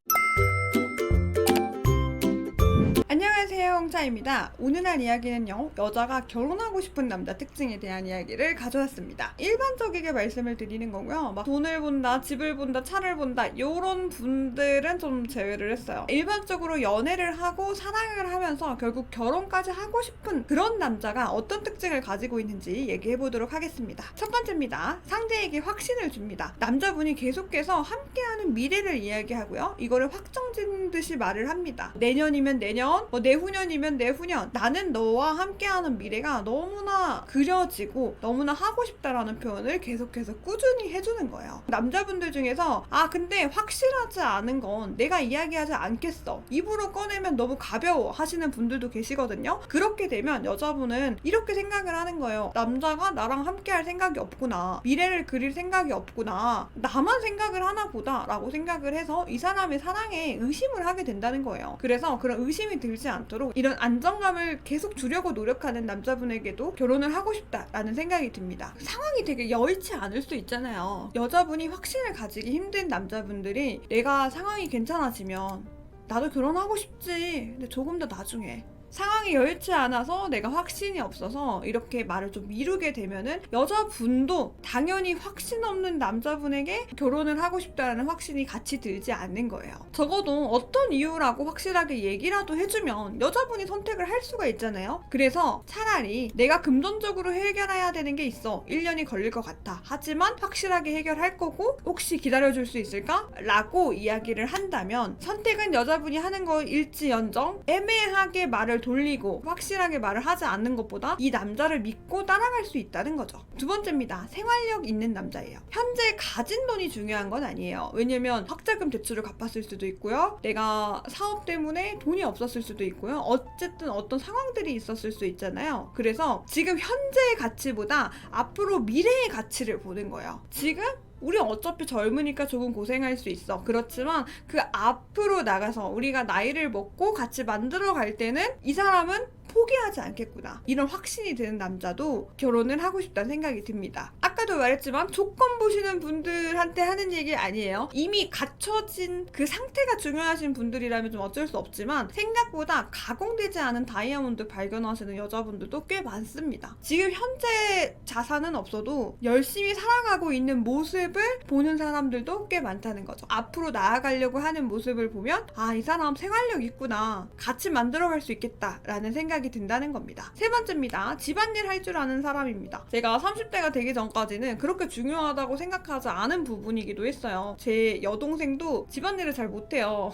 A: 안녕하세요, 홍차입니다. 오늘날 이야기는요, 여자가 결혼하고 싶은 남자 특징에 대한 이야기를 가져왔습니다. 일반적이게 말씀을 드리는 거고요. 막 돈을 본다, 집을 본다, 차를 본다 이런 분들은 좀 제외를 했어요. 일반적으로 연애를 하고 사랑을 하면서 결국 결혼까지 하고 싶은 그런 남자가 어떤 특징을 가지고 있는지 얘기해보도록 하겠습니다. 첫 번째입니다. 상대에게 확신을 줍니다. 남자분이 계속해서 함께하는 미래를 이야기하고요. 이거를 확정짓는 듯이 말을 합니다. 내년이면 내년, 내후년이면 내후년, 나는 너와 함께하는 미래가 너무나 그려지고 너무나 하고 싶다라는 표현을 계속해서 꾸준히 해주는 거예요. 남자분들 중에서 근데 확실하지 않은 건 내가 이야기하지 않겠어, 입으로 꺼내면 너무 가벼워 하시는 분들도 계시거든요. 그렇게 되면 여자분은 이렇게 생각을 하는 거예요. 남자가 나랑 함께할 생각이 없구나, 미래를 그릴 생각이 없구나, 나만 생각을 하나 보다 라고 생각을 해서 이 사람의 사랑에 의심을 하게 된다는 거예요. 그래서 그런 의심이 들지 않도록 이런 안정감을 계속 주려고 노력하는 남자분에게도 결혼을 하고 싶다라는 생각이 듭니다. 상황이 되게 여의치 않을 수 있잖아요. 여자분이 확신을 가지기 힘든 남자분들이 내가 상황이 괜찮아지면 나도 결혼하고 싶지, 근데 조금 더 나중에, 상황이 여의치 않아서 내가 확신이 없어서 이렇게 말을 좀 미루게 되면은 여자분도 당연히 확신 없는 남자분에게 결혼을 하고 싶다는 확신이 같이 들지 않는 거예요. 적어도 어떤 이유라고 확실하게 얘기라도 해주면 여자분이 선택을 할 수가 있잖아요. 그래서 차라리 내가 금전적으로 해결해야 되는 게 있어, 1년이 걸릴 것 같아, 하지만 확실하게 해결할 거고 혹시 기다려줄 수 있을까? 라고 이야기를 한다면 선택은 여자분이 하는 거일지언정 애매하게 말을 돌리고 확실하게 말을 하지 않는 것보다 이 남자를 믿고 따라갈 수 있다는 거죠. 두 번째입니다. 생활력 있는 남자예요. 현재 가진 돈이 중요한 건 아니에요. 왜냐면 학자금 대출을 갚았을 수도 있고요, 내가 사업 때문에 돈이 없었을 수도 있고요, 어쨌든 어떤 상황들이 있었을 수 있잖아요. 그래서 지금 현재의 가치보다 앞으로 미래의 가치를 보는 거예요. 지금 우리 어차피 젊으니까 조금 고생할 수 있어. 그렇지만 그 앞으로 나가서 우리가 나이를 먹고 같이 만들어 갈 때는 이 사람은 포기하지 않겠구나, 이런 확신이 드는 남자도 결혼을 하고 싶다는 생각이 듭니다. 아까도 말했지만 조건 보시는 분들한테 하는 얘기 아니에요. 이미 갖춰진 그 상태가 중요하신 분들이라면 좀 어쩔 수 없지만 생각보다 가공되지 않은 다이아몬드 발견하시는 여자분들도 꽤 많습니다. 지금 현재 자산은 없어도 열심히 살아가고 있는 모습을 보는 사람들도 꽤 많다는 거죠. 앞으로 나아가려고 하는 모습을 보면 이 사람 생활력 있구나, 같이 만들어갈 수 있겠다 라는 생각이 든다는 겁니다. 세 번째입니다. 집안일 할 줄 아는 사람입니다. 제가 30대가 되기 전까지는 그렇게 중요하다고 생각하지 않은 부분이기도 했어요. 제 여동생도 집안일을 잘 못해요.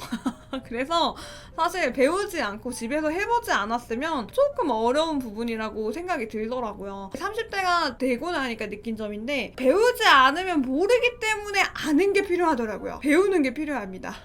A: 그래서 사실 배우지 않고 집에서 해보지 않았으면 조금 어려운 부분이라고 생각이 들더라고요. 30대가 되고 나니까 느낀 점인데, 배우지 않으면 모르기 때문에 아는 게 필요하더라고요. 배우는 게 필요합니다.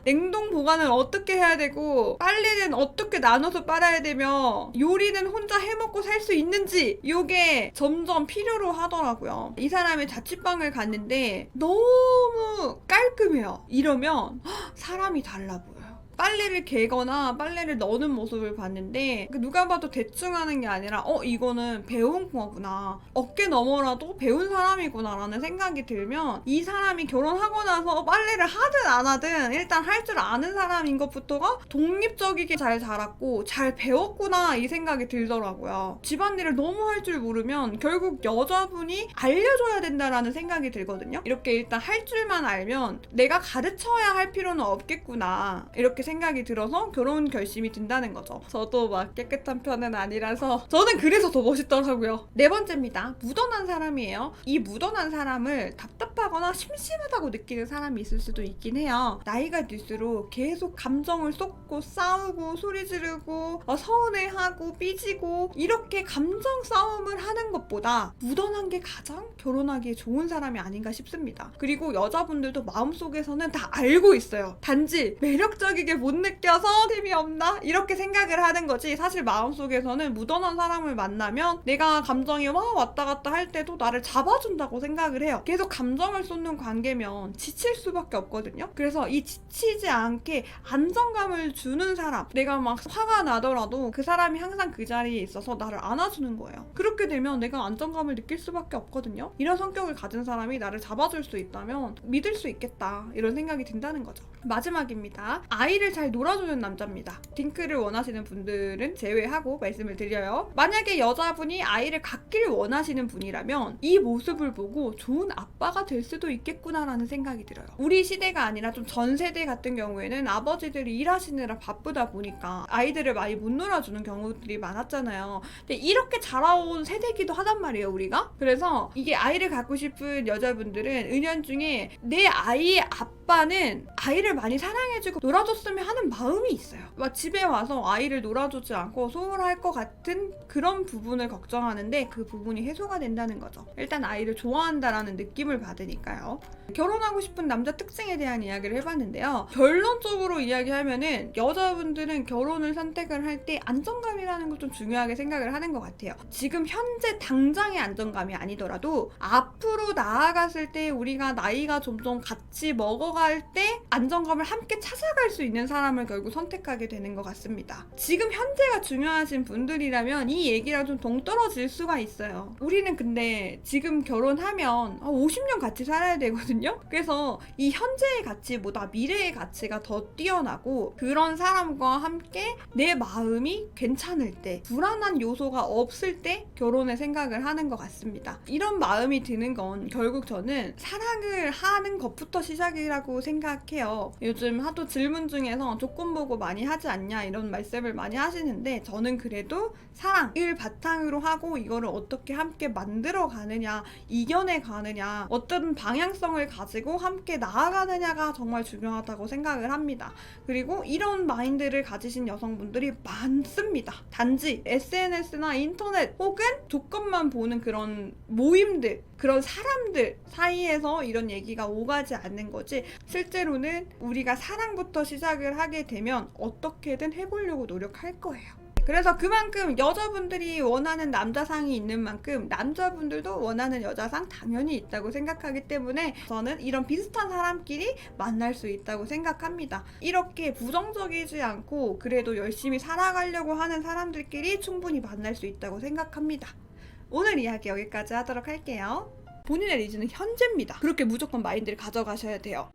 A: 냉동 보관을 어떻게 해야 되고, 빨래는 어떻게 나눠서 빨아야 되며, 요리는 혼자 해먹고 살 수 있는지, 이게 점점 필요로 하더라고요. 이 사람의 자취방을 갔는데 너무 깔끔해요. 이러면 사람이 달라 보여요. 빨래를 개거나 빨래를 넣는 모습을 봤는데 누가 봐도 대충 하는 게 아니라 이거는 배운 거구나, 어깨 너머라도 배운 사람이구나 라는 생각이 들면 이 사람이 결혼하고 나서 빨래를 하든 안 하든 일단 할 줄 아는 사람인 것부터가 독립적이게 잘 자랐고 잘 배웠구나, 이 생각이 들더라고요. 집안일을 너무 할 줄 모르면 결국 여자분이 알려줘야 된다라는 생각이 들거든요. 이렇게 일단 할 줄만 알면 내가 가르쳐야 할 필요는 없겠구나, 이렇게 생각이 들어서 결혼 결심이 든다는 거죠. 저도 막 깨끗한 편은 아니라서 저는 그래서 더 멋있더라고요. 네 번째입니다. 무던한 사람이에요. 이 무던한 사람을 답답하거나 심심하다고 느끼는 사람이 있을 수도 있긴 해요. 나이가 들수록 계속 감정을 쏟고 싸우고 소리 지르고 서운해하고 삐지고 이렇게 감정 싸움을 하는 것보다 무던한 게 가장 결혼하기에 좋은 사람이 아닌가 싶습니다. 그리고 여자분들도 마음속에서는 다 알고 있어요. 단지 매력적이게 못 느껴서 재미없나? 이렇게 생각을 하는 거지, 사실 마음속에서는 무던한 사람을 만나면 내가 감정이 왔다 갔다 할 때도 나를 잡아준다고 생각을 해요. 계속 감정을 쏟는 관계면 지칠 수밖에 없거든요. 그래서 이 지치지 않게 안정감을 주는 사람, 내가 막 화가 나더라도 그 사람이 항상 그 자리에 있어서 나를 안아주는 거예요. 그렇게 되면 내가 안정감을 느낄 수밖에 없거든요. 이런 성격을 가진 사람이 나를 잡아줄 수 있다면 믿을 수 있겠다, 이런 생각이 든다는 거죠. 마지막입니다. 아이를 잘 놀아주는 남자입니다. 딩크를 원하시는 분들은 제외하고 말씀을 드려요. 만약에 여자분이 아이를 갖기를 원하시는 분이라면 이 모습을 보고 좋은 아빠가 될 수도 있겠구나라는 생각이 들어요. 우리 시대가 아니라 좀 전 세대 같은 경우에는 아버지들이 일하시느라 바쁘다 보니까 아이들을 많이 못 놀아주는 경우들이 많았잖아요. 근데 이렇게 자라온 세대기도 하단 말이에요, 우리가. 그래서 이게 아이를 갖고 싶은 여자분들은 은연중에 내 아이의 아빠는 아이를 많이 사랑해주고 놀아줬으면 하는 마음이 있어요. 막 집에 와서 아이를 놀아주지 않고 소홀할 것 같은 그런 부분을 걱정하는데 그 부분이 해소가 된다는 거죠. 일단 아이를 좋아한다라는 느낌을 받으니까요. 결혼하고 싶은 남자 특징에 대한 이야기를 해봤는데요. 결론적으로 이야기하면은 여자분들은 결혼을 선택을 할 때 안정감이라는 걸 좀 중요하게 생각을 하는 것 같아요. 지금 현재 당장의 안정감이 아니더라도 앞으로 나아갔을 때 우리가 나이가 점점 같이 먹어갈 때 안정감을 함께 찾아갈 수 있는 사람을 결국 선택하게 되는 것 같습니다. 지금 현재가 중요하신 분들이라면 이 얘기랑 좀 동떨어질 수가 있어요. 우리는 근데 지금 결혼하면 50년 같이 살아야 되거든요. 그래서 이 현재의 가치보다 미래의 가치가 더 뛰어나고 그런 사람과 함께 내 마음이 괜찮을 때, 불안한 요소가 없을 때 결혼의 생각을 하는 것 같습니다. 이런 마음이 드는 건 결국 저는 사랑을 하는 것부터 시작이라고 생각해요. 요즘 하도 질문 중에서 조건 보고 많이 하지 않냐 이런 말씀을 많이 하시는데 저는 그래도 사랑을 바탕으로 하고 이거를 어떻게 함께 만들어 가느냐, 이겨내 가느냐, 어떤 방향성을 가지고 함께 나아가느냐가 정말 중요하다고 생각을 합니다. 그리고 이런 마인드를 가지신 여성분들이 많습니다. 단지 SNS나 인터넷 혹은 조건만 보는 그런 모임들, 그런 사람들 사이에서 이런 얘기가 오가지 않는 거지, 실제로는 우리가 사랑부터 시작을 하게 되면 어떻게든 해보려고 노력할 거예요. 그래서 그만큼 여자분들이 원하는 남자상이 있는 만큼 남자분들도 원하는 여자상 당연히 있다고 생각하기 때문에 저는 이런 비슷한 사람끼리 만날 수 있다고 생각합니다. 이렇게 부정적이지 않고 그래도 열심히 살아가려고 하는 사람들끼리 충분히 만날 수 있다고 생각합니다. 오늘 이야기 여기까지 하도록 할게요. 본인의 리즈는 현재입니다. 그렇게 무조건 마인드를 가져가셔야 돼요.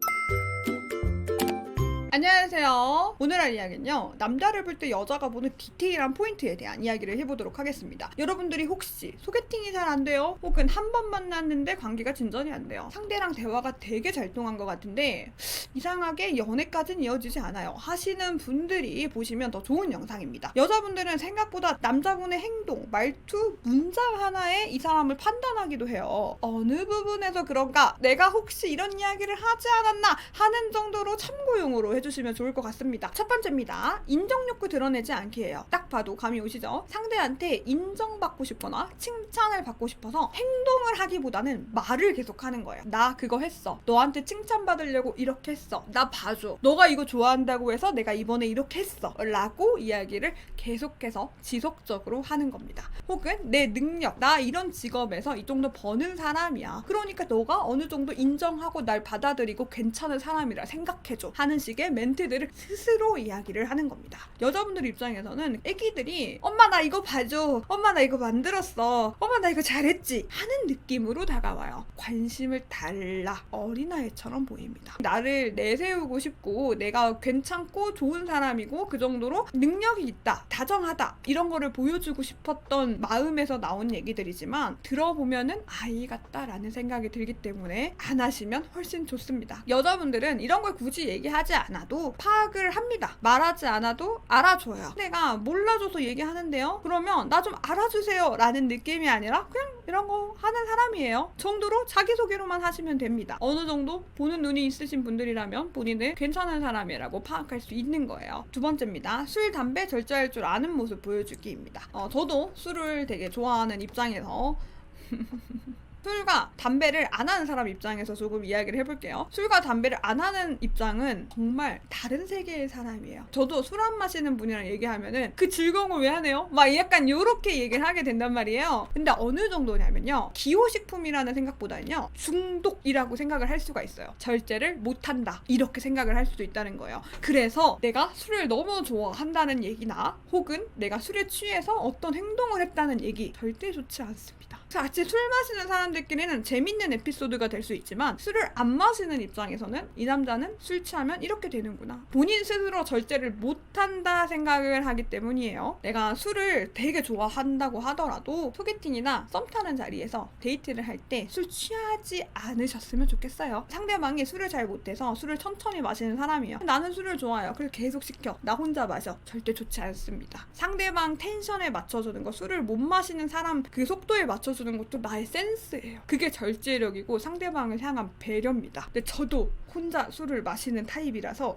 A: 안녕하세요. 오늘 할 이야기는요, 남자를 볼 때 여자가 보는 디테일한 포인트에 대한 이야기를 해보도록 하겠습니다. 여러분들이 혹시 소개팅이 잘 안 돼요? 혹은 한 번 만났는데 관계가 진전이 안 돼요, 상대랑 대화가 되게 잘 통한 것 같은데 이상하게 연애까지는 이어지지 않아요 하시는 분들이 보시면 더 좋은 영상입니다. 여자분들은 생각보다 남자분의 행동, 말투, 문장 하나에 이 사람을 판단하기도 해요. 어느 부분에서 그런가, 내가 혹시 이런 이야기를 하지 않았나 하는 정도로 참고용으로 해주시면 좋을 것 같습니다. 첫 번째입니다. 인정욕구 드러내지 않기 예요. 딱 봐도 감이 오시죠? 상대한테 인정받고 싶거나 칭찬을 받고 싶어서 행동을 하기보다는 말을 계속하는 거예요. 나 그거 했어. 너한테 칭찬받으려고 이렇게 했어. 나 봐줘. 너가 이거 좋아한다고 해서 내가 이번에 이렇게 했어. 라고 이야기를 계속해서 지속적으로 하는 겁니다. 혹은 내 능력, 나 이런 직업에서 이 정도 버는 사람이야. 그러니까 너가 어느 정도 인정하고 날 받아들이고 괜찮은 사람이라 생각해줘 하는 식의 멘트들을 스스로 이야기를 하는 겁니다. 여자분들 입장에서는 애기들이 엄마 나 이거 봐줘, 엄마 나 이거 만들었어, 엄마 나 이거 잘했지 하는 느낌으로 다가와요. 관심을 달라 어린아이처럼 보입니다. 나를 내세우고 싶고 내가 괜찮고 좋은 사람이고 그 정도로 능력이 있다, 다정하다 이런 거를 보여주고 싶었던 마음에서 나온 얘기들이지만 들어보면은 아이 같다라는 생각이 들기 때문에 안 하시면 훨씬 좋습니다. 여자분들은 이런 걸 굳이 얘기하지 않아. 않아도 파악을 합니다. 말하지 않아도 알아줘요. 내가 몰라줘서 얘기하는데요. 그러면 나 좀 알아주세요 라는 느낌이 아니라 그냥 이런 거 하는 사람이에요. 정도로 자기소개로만 하시면 됩니다. 어느 정도 보는 눈이 있으신 분들이라면 본인을 괜찮은 사람이라고 파악할 수 있는 거예요. 두 번째입니다. 술, 담배 절제할 줄 아는 모습 보여주기입니다. 저도 술을 되게 좋아하는 입장에서 술과 담배를 안 하는 사람 입장에서 조금 이야기를 해볼게요. 술과 담배를 안 하는 입장은 정말 다른 세계의 사람이에요. 저도 술 안 마시는 분이랑 얘기하면은 그 즐거움을 왜 하네요? 막 약간 요렇게 얘기를 하게 된단 말이에요. 근데 어느 정도냐면요. 기호식품이라는 생각보다는요. 중독이라고 생각을 할 수가 있어요. 절제를 못한다. 이렇게 생각을 할 수도 있다는 거예요. 그래서 내가 술을 너무 좋아한다는 얘기나 혹은 내가 술에 취해서 어떤 행동을 했다는 얘기 절대 좋지 않습니다. 같이 술 마시는 사람들끼리는 재밌는 에피소드가 될 수 있지만 술을 안 마시는 입장에서는 이 남자는 술 취하면 이렇게 되는구나. 본인 스스로 절제를 못한다 생각을 하기 때문이에요. 내가 술을 되게 좋아한다고 하더라도 소개팅이나 썸 타는 자리에서 데이트를 할 때 술 취하지 않으셨으면 좋겠어요. 상대방이 술을 잘 못해서 술을 천천히 마시는 사람이에요. 나는 술을 좋아해요. 그래서 계속 시켜. 나 혼자 마셔. 절대 좋지 않습니다. 상대방 텐션에 맞춰주는 거, 술을 못 마시는 사람 그 속도에 맞춰주는 것도 나의 센스예요. 그게 절제력이고 상대방을 향한 배려입니다. 근데 저도 혼자 술을 마시는 타입이라서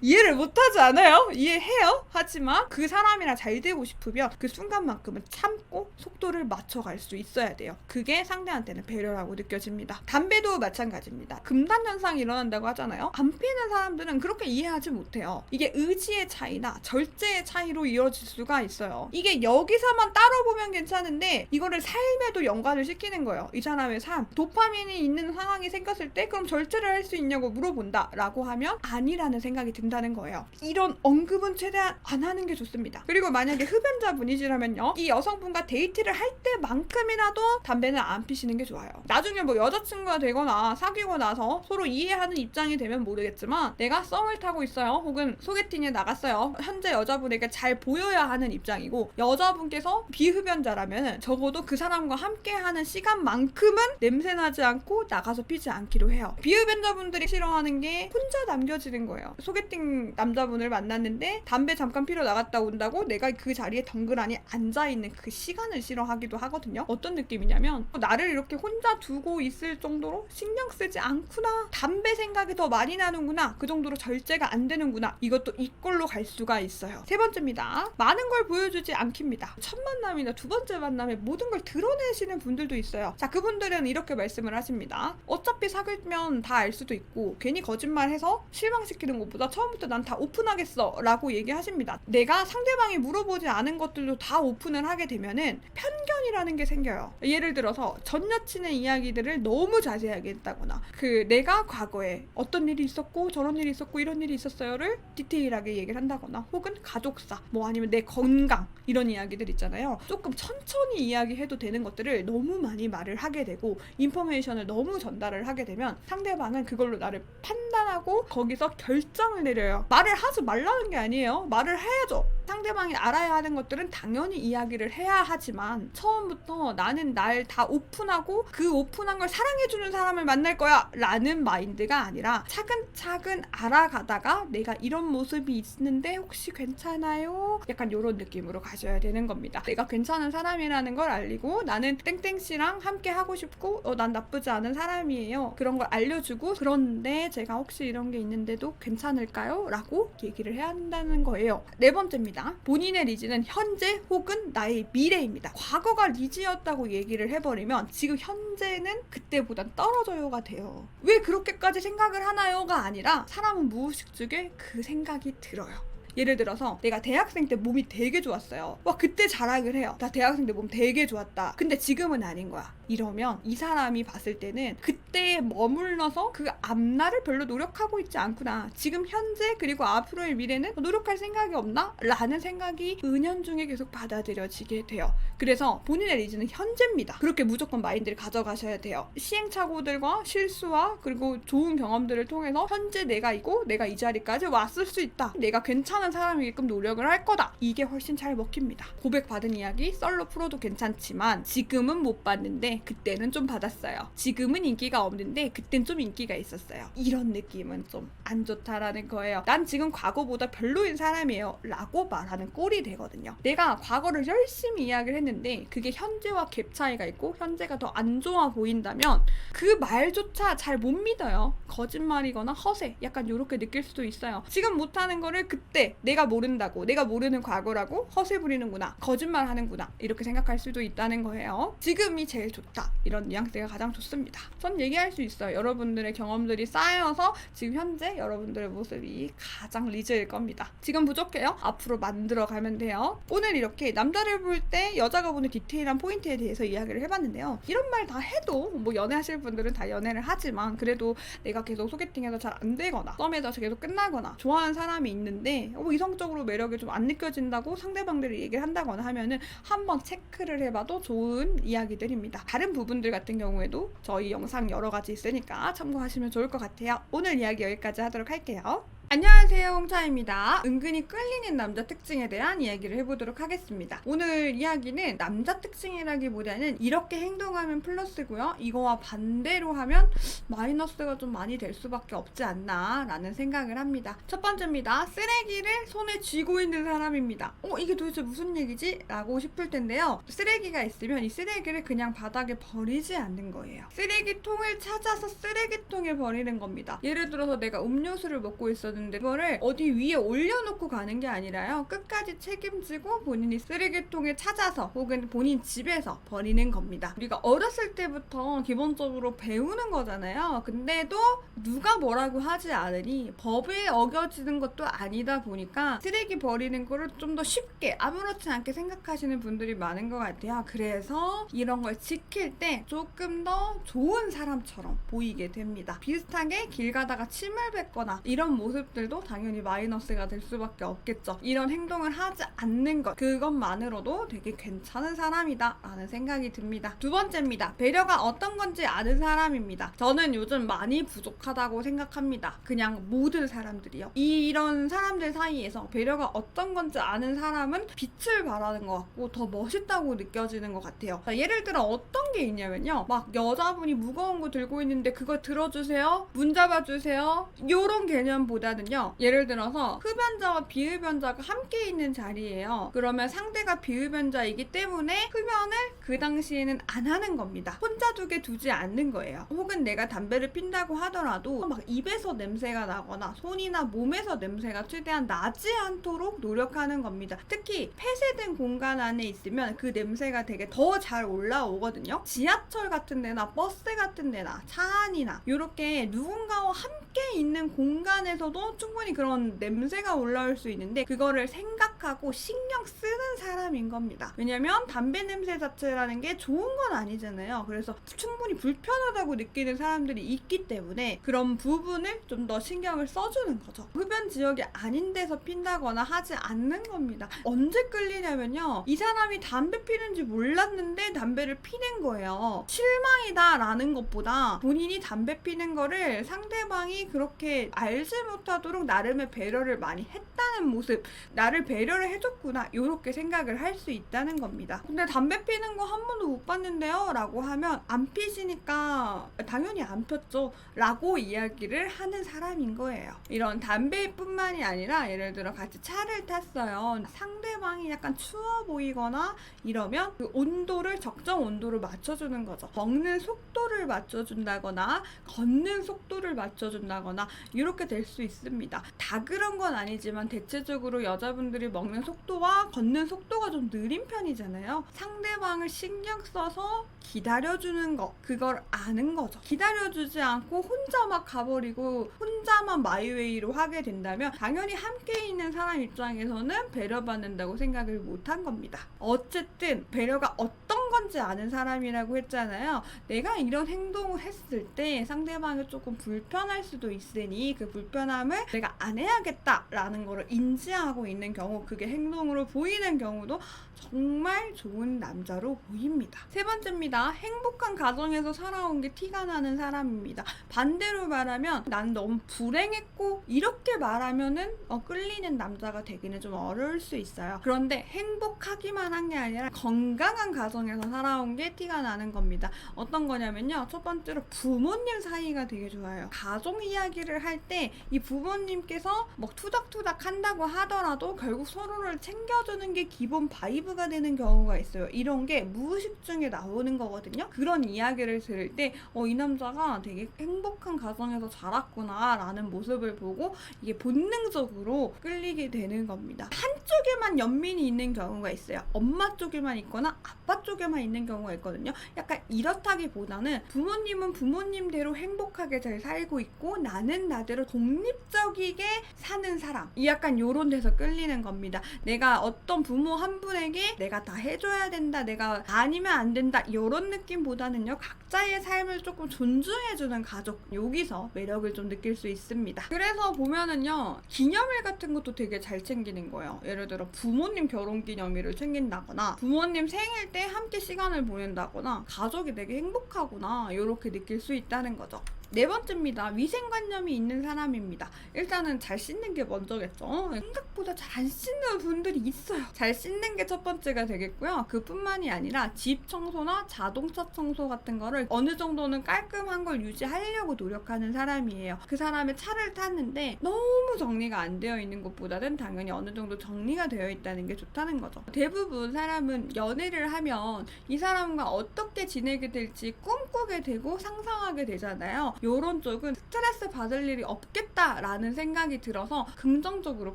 A: 이해를 못하지 않아요? 이해해요? 하지만 그 사람이랑 잘 되고 싶으면 그 순간만큼은 참고 속도를 맞춰갈 수 있어야 돼요. 그게 상대한테는 배려라고 느껴집니다. 담배도 마찬가지입니다. 금단 현상이 일어난다고 하잖아요. 안 피는 사람들은 그렇게 이해하지 못해요. 이게 의지의 차이나 절제의 차이로 이어질 수가 있어요. 이게 여기서만 따로 보면 괜찮은데 이거를 삶에도 연관을 시키는 거예요. 이 사람의 삶, 도파민이 있는 상황이 생겼을 때 그럼 절제를 할 수 있냐고 물어본다 라고 하면 아니라는 생각이 든다는 거예요. 이런 언급은 최대한 안 하는 게 좋습니다. 그리고 만약에 흡연자분이시라면요, 이 여성분과 데이트를 할 때만큼이라도 담배는 안 피시는 게 좋아요. 나중에 뭐 여자친구가 되거나 사귀고 나서 서로 이해하는 입장이 되면 모르겠지만 내가 썸을 타고 있어요. 혹은 소개팅에 나갔어요. 현재 여자분에게 잘 보여야 하는 입장이고 여자분께서 비흡연자라면 적어도 그 사람과 함께하는 시간만큼은 냄새나지 않고 나가서 피지 않기로 해요. 비흡연자분들이 싫어하는 게 혼자 남겨지는 거예요. 소개팅 남자분을 만났는데 담배 잠깐 피러 나갔다 온다고 내가 그 자리에 덩그러니 앉아있는 그 시간을 싫어하기도 하거든요. 어떤 느낌이냐면 나를 이렇게 혼자 두고 있을 정도로 신경 쓰지 않구나, 담배 생각이 더 많이 나는구나, 그 정도로 절제가 안 되는구나, 이것도 이꼴로 갈 수가 있어요. 세 번째입니다. 많은 걸 보여주지 않깁니다. 첫 만남이나 두 번째 만남에 모든 걸 드러내시는 분들도 있어요. 자, 그분들은 이렇게 말씀을 하십니다. 어차피 사귀면 다 알 수도 있고 괜히 거짓말해서 실망시키는 것보다 처음부터 난 다 오픈하겠어 라고 얘기하십니다. 내가 상대방이 물어보지 않은 것들도 다 오픈을 하게 되면은 편견이라는 게 생겨요. 예를 들어서 전 여친의 이야기들을 너무 자세하게 했다거나 내가 과거에 어떤 일이 있었고 저런 일이 있었고 이런 일이 있었어요를 디테일하게 얘기를 한다거나 혹은 가족사 뭐 아니면 내 건강 이런 이야기들 있잖아요. 조금 천천히 이야기해도 되는 것들을 너무 많이 말을 하게 되고 인포메이션을 너무 전달을 하게 되면 상대방은 그걸로 나를 판단하고 거기서 결정을 내려요. 말을 하지 말라는 게 아니에요. 말을 해야죠. 상대방이 알아야 하는 것들은 당연히 이야기를 해야 하지만 처음부터 나는 날 다 오픈하고 그 오픈한 걸 사랑해주는 사람을 만날 거야 라는 마인드가 아니라 차근차근 알아가다가 내가 이런 모습이 있는데 혹시 괜찮아요? 약간 이런 느낌으로 가셔야 되는 겁니다. 내가 괜찮은 사람이라는 걸 알리고 나는 땡땡씨랑 함께 하고 싶고 난 나쁘지 않은 사람이에요. 그런 걸 알려주고 그런데 제가 혹시 이런 게 있는데도 괜찮을까요? 라고 얘기를 해야 한다는 거예요. 네 번째입니다. 본인의 리즈는 현재 혹은 나의 미래입니다. 과거가 리즈였다고 얘기를 해버리면 지금 현재는 그때보단 떨어져요가 돼요. 왜 그렇게까지 생각을 하나요가 아니라 사람은 무의식중에 그 생각이 들어요. 예를 들어서 내가 대학생 때 몸이 되게 좋았어요. 와, 그때 자랑을 해요. 나 대학생 때 몸 되게 좋았다. 근데 지금은 아닌 거야. 이러면 이 사람이 봤을 때는 그때에 머물러서 그 앞날을 별로 노력하고 있지 않구나. 지금 현재 그리고 앞으로의 미래는 노력할 생각이 없나? 라는 생각이 은연중에 계속 받아들여지게 돼요. 그래서 본인의 리즈는 현재입니다. 그렇게 무조건 마인드를 가져가셔야 돼요. 시행착오들과 실수와 그리고 좋은 경험들을 통해서 현재 내가 이고 내가 이 자리까지 왔을 수 있다. 내가 괜찮은 사람이게끔 노력을 할 거다. 이게 훨씬 잘 먹힙니다. 고백받은 이야기 썰로 풀어도 괜찮지만 지금은 못 봤는데 있었는데 그때는 좀 받았어요. 지금은 인기가 없는데 그땐 좀 인기가 있었어요. 이런 느낌은 좀 안 좋다라는 거예요. 난 지금 과거보다 별로인 사람이에요 라고 말하는 꼴이 되거든요. 내가 과거를 열심히 이야기를 했는데 그게 현재와 갭 차이가 있고 현재가 더 안 좋아 보인다면 그 말조차 잘 못 믿어요. 거짓말이거나 허세 약간 이렇게 느낄 수도 있어요. 지금 못하는 거를 그때 내가 모른다고, 내가 모르는 과거라고 허세 부리는구나, 거짓말 하는구나 이렇게 생각할 수도 있다는 거예요. 지금이 제일 좋다, 이런 뉘앙스가 가장 좋습니다. 전 얘기할 수 있어요. 여러분들의 경험들이 쌓여서 지금 현재 여러분들의 모습이 가장 리즈일 겁니다. 지금 부족해요? 앞으로 만들어가면 돼요. 오늘 이렇게 남자를 볼 때 여자가 보는 디테일한 포인트에 대해서 이야기를 해봤는데요. 이런 말 다 해도 뭐 연애하실 분들은 다 연애를 하지만 그래도 내가 계속 소개팅해서 잘 안 되거나 썸에서 계속 끝나거나 좋아하는 사람이 있는데 이성적으로 매력이 좀 안 느껴진다고 상대방들이 얘기를 한다거나 하면은 한번 체크를 해봐도 좋은 이야기들입니다. 다른 부분들 같은 경우에도 저희 영상 여러 가지 있으니까 참고하시면 좋을 것 같아요. 오늘 이야기 여기까지 하도록 할게요. 안녕하세요, 홍차입니다. 은근히 끌리는 남자 특징에 대한 이야기를 해보도록 하겠습니다. 오늘 이야기는 남자 특징이라기보다는 이렇게 행동하면 플러스고요, 이거와 반대로 하면 마이너스가 좀 많이 될 수밖에 없지 않나 라는 생각을 합니다. 첫 번째입니다. 쓰레기를 손에 쥐고 있는 사람입니다. 이게 도대체 무슨 얘기지? 라고 싶을 텐데요. 쓰레기가 있으면 이 쓰레기를 그냥 바닥에 버리지 않는 거예요. 쓰레기통을 찾아서 쓰레기통에 버리는 겁니다. 예를 들어서 내가 음료수를 먹고 있었는데 그거를 어디 위에 올려놓고 가는 게 아니라요, 끝까지 책임지고 본인이 쓰레기통에 찾아서 혹은 본인 집에서 버리는 겁니다. 우리가 어렸을 때부터 기본적으로 배우는 거잖아요. 근데도 누가 뭐라고 하지 않으니 법에 어겨지는 것도 아니다 보니까 쓰레기 버리는 거를 좀 더 쉽게 아무렇지 않게 생각하시는 분들이 많은 것 같아요. 그래서 이런 걸 지킬 때 조금 더 좋은 사람처럼 보이게 됩니다. 비슷하게 길 가다가 침을 뱉거나 이런 모습들도 당연히 마이너스가 될 수밖에 없겠죠. 이런 행동을 하지 않는 것, 그것만으로도 되게 괜찮은 사람이다 라는 생각이 듭니다. 두 번째입니다. 배려가 어떤 건지 아는 사람입니다. 저는 요즘 많이 부족하다고 생각합니다. 그냥 모든 사람들이요. 이런 사람들 사이에서 배려가 어떤 건지 아는 사람은 빛을 발하는 것 같고 더 멋있다고 느껴지는 것 같아요. 예를 들어 어떤 게 있냐면요, 막 여자분이 무거운 거 들고 있는데 그거 들어주세요, 문 잡아주세요, 요런 개념보다는요, 예를 들어서 흡연자와 비흡연자가 함께 있는 자리예요. 그러면 상대가 비흡연자이기 때문에 흡연을 그 당시에는 안 하는 겁니다. 혼자 두게 두지 않는 거예요. 혹은 내가 담배를 핀다고 하더라도 막 입에서 냄새가 나거나 손이나 몸에서 냄새가 최대한 나지 않도록 노력하는 겁니다. 특히 폐쇄된 공간 안에 있으면 그 냄새가 되게 더 잘 올라오거든요. 지하철 같은 데나 버스 같은 데나 차 안이나 이렇게 누군가와 함께 있는 공간에서도 충분히 그런 냄새가 올라올 수 있는데 그거를 생각하고 신경 쓰는 사람인 겁니다. 왜냐면 담배 냄새 자체라는 게 좋은 건 아니잖아요. 그래서 충분히 불편하다고 느끼는 사람들이 있기 때문에 그런 부분을 좀 더 신경을 써주는 거죠. 흡연 지역이 아닌 데서 핀다거나 하지 않는 겁니다. 언제 끌리냐면요, 이 사람이 담배 피는지 몰랐는데 담배를 피는 거예요. 실망이다 라는 것보다 본인이 담배 피는 거를 상대방이 그렇게 알지 못하도록 나름의 배려를 많이 했다는 모습, 나를 배려를 해줬구나 이렇게 생각을 할 수 있다는 겁니다. 근데 담배 피는 거 한 번도 못 봤는데요 라고 하면 안 피시니까 당연히 안 폈죠 라고 이야기를 하는 사람인 거예요. 이런 담배뿐만이 아니라 예를 들어 같이 차를 탔어요. 상대방이 약간 추워 보이거나 이러면 그 온도를 적정 온도로 맞춰주는 거죠. 먹는 속도를 맞춰준다거나 걷는 속도를 맞춰준다거나 이렇게 될 수 있습니다. 다 그런 건 아니지만 대체적으로 여자분들이 먹는 속도와 걷는 속도가 좀 느린 편이잖아요. 상대방을 신경 써서 기다려주는 거, 그걸 아는 거죠. 기다려주지 않고 혼자 막 가버리고 혼자만 마이웨이로 하게 된다면 당연히 함께 있는 사람 입장에서는 배려받는다고 생각을 못한 겁니다. 어쨌든 배려가 어떤 건지 아는 사람이라고 했잖아요. 내가 이런 행동을 했을 때 상대방이 조금 불편할 수도 있으니 그 불편함을 내가 안 해야겠다라는 거를 인지하고 있는 경우, 그게 행동으로 보이는 경우도 정말 좋은 남자로 보입니다. 세 번째입니다. 행복한 가정에서 살아온 게 티가 나는 사람입니다. 반대로 말하면 난 너무 불행했고 이렇게 말하면은 끌리는 남자가 되기는 좀 어려울 수 있어요. 그런데 행복하기만 한 게 아니라 건강한 가정에서 살아온 게 티가 나는 겁니다. 어떤 거냐면요. 첫 번째로 부모님 사이가 되게 좋아요. 가족 이야기를 할 때 이 부모님께서 뭐 투닥투닥 한다고 하더라도 결국 서로를 챙겨주는 게 기본 바이브가 되는 경우가 있어요. 이런 게 무의식 중에 나오는 거거든요. 그런 이야기를 들을 때 이 남자가 되게 행복한 가정에서 자랐구나 라는 모습을 보고 이게 본능적으로 끌리게 되는 겁니다. 한쪽에만 연민이 있는 경우가 있어요. 엄마 쪽에만 있거나 아빠 쪽에만 있는 경우가 있거든요. 약간 이렇다기보다는 부모님은 부모님대로 행복하게 잘 살고 있고 나는 나대로 독립적이게 사는 사람, 약간 요런 데서 끌리는 겁니다. 내가 어떤 부모 한 분에게 내가 다 해줘야 된다, 내가 아니면 안 된다, 요런 느낌보다는요, 각자의 삶을 조금 존중해주는 가족, 여기서 매력을 좀 느낄 수 있습니다. 그래서 보면은요, 기념일 같은 것도 되게 잘 챙기는 거예요. 예를 들어 부모님 결혼기념일을 챙긴다거나 부모님 생일 때 함께 시간을 보낸다거나 가족이 되게 행복하구나 이렇게 느낄 수 있다는 거죠. 네 번째입니다. 위생관념이 있는 사람입니다. 일단은 잘 씻는 게 먼저겠죠. 생각보다 잘 안 씻는 분들이 있어요. 잘 씻는 게 첫 번째가 되겠고요. 그뿐만이 아니라 집 청소나 자동차 청소 같은 거를 어느 정도는 깔끔한 걸 유지하려고 노력하는 사람이에요. 그 사람의 차를 탔는데 너무 정리가 안 되어 있는 것보다는 당연히 어느 정도 정리가 되어 있다는 게 좋다는 거죠. 대부분 사람은 연애를 하면 이 사람과 어떻게 지내게 될지 꿈꾸게 되고 상상하게 되잖아요. 요런 쪽은 스트레스 받을 일이 없겠다라는 생각이 들어서 긍정적으로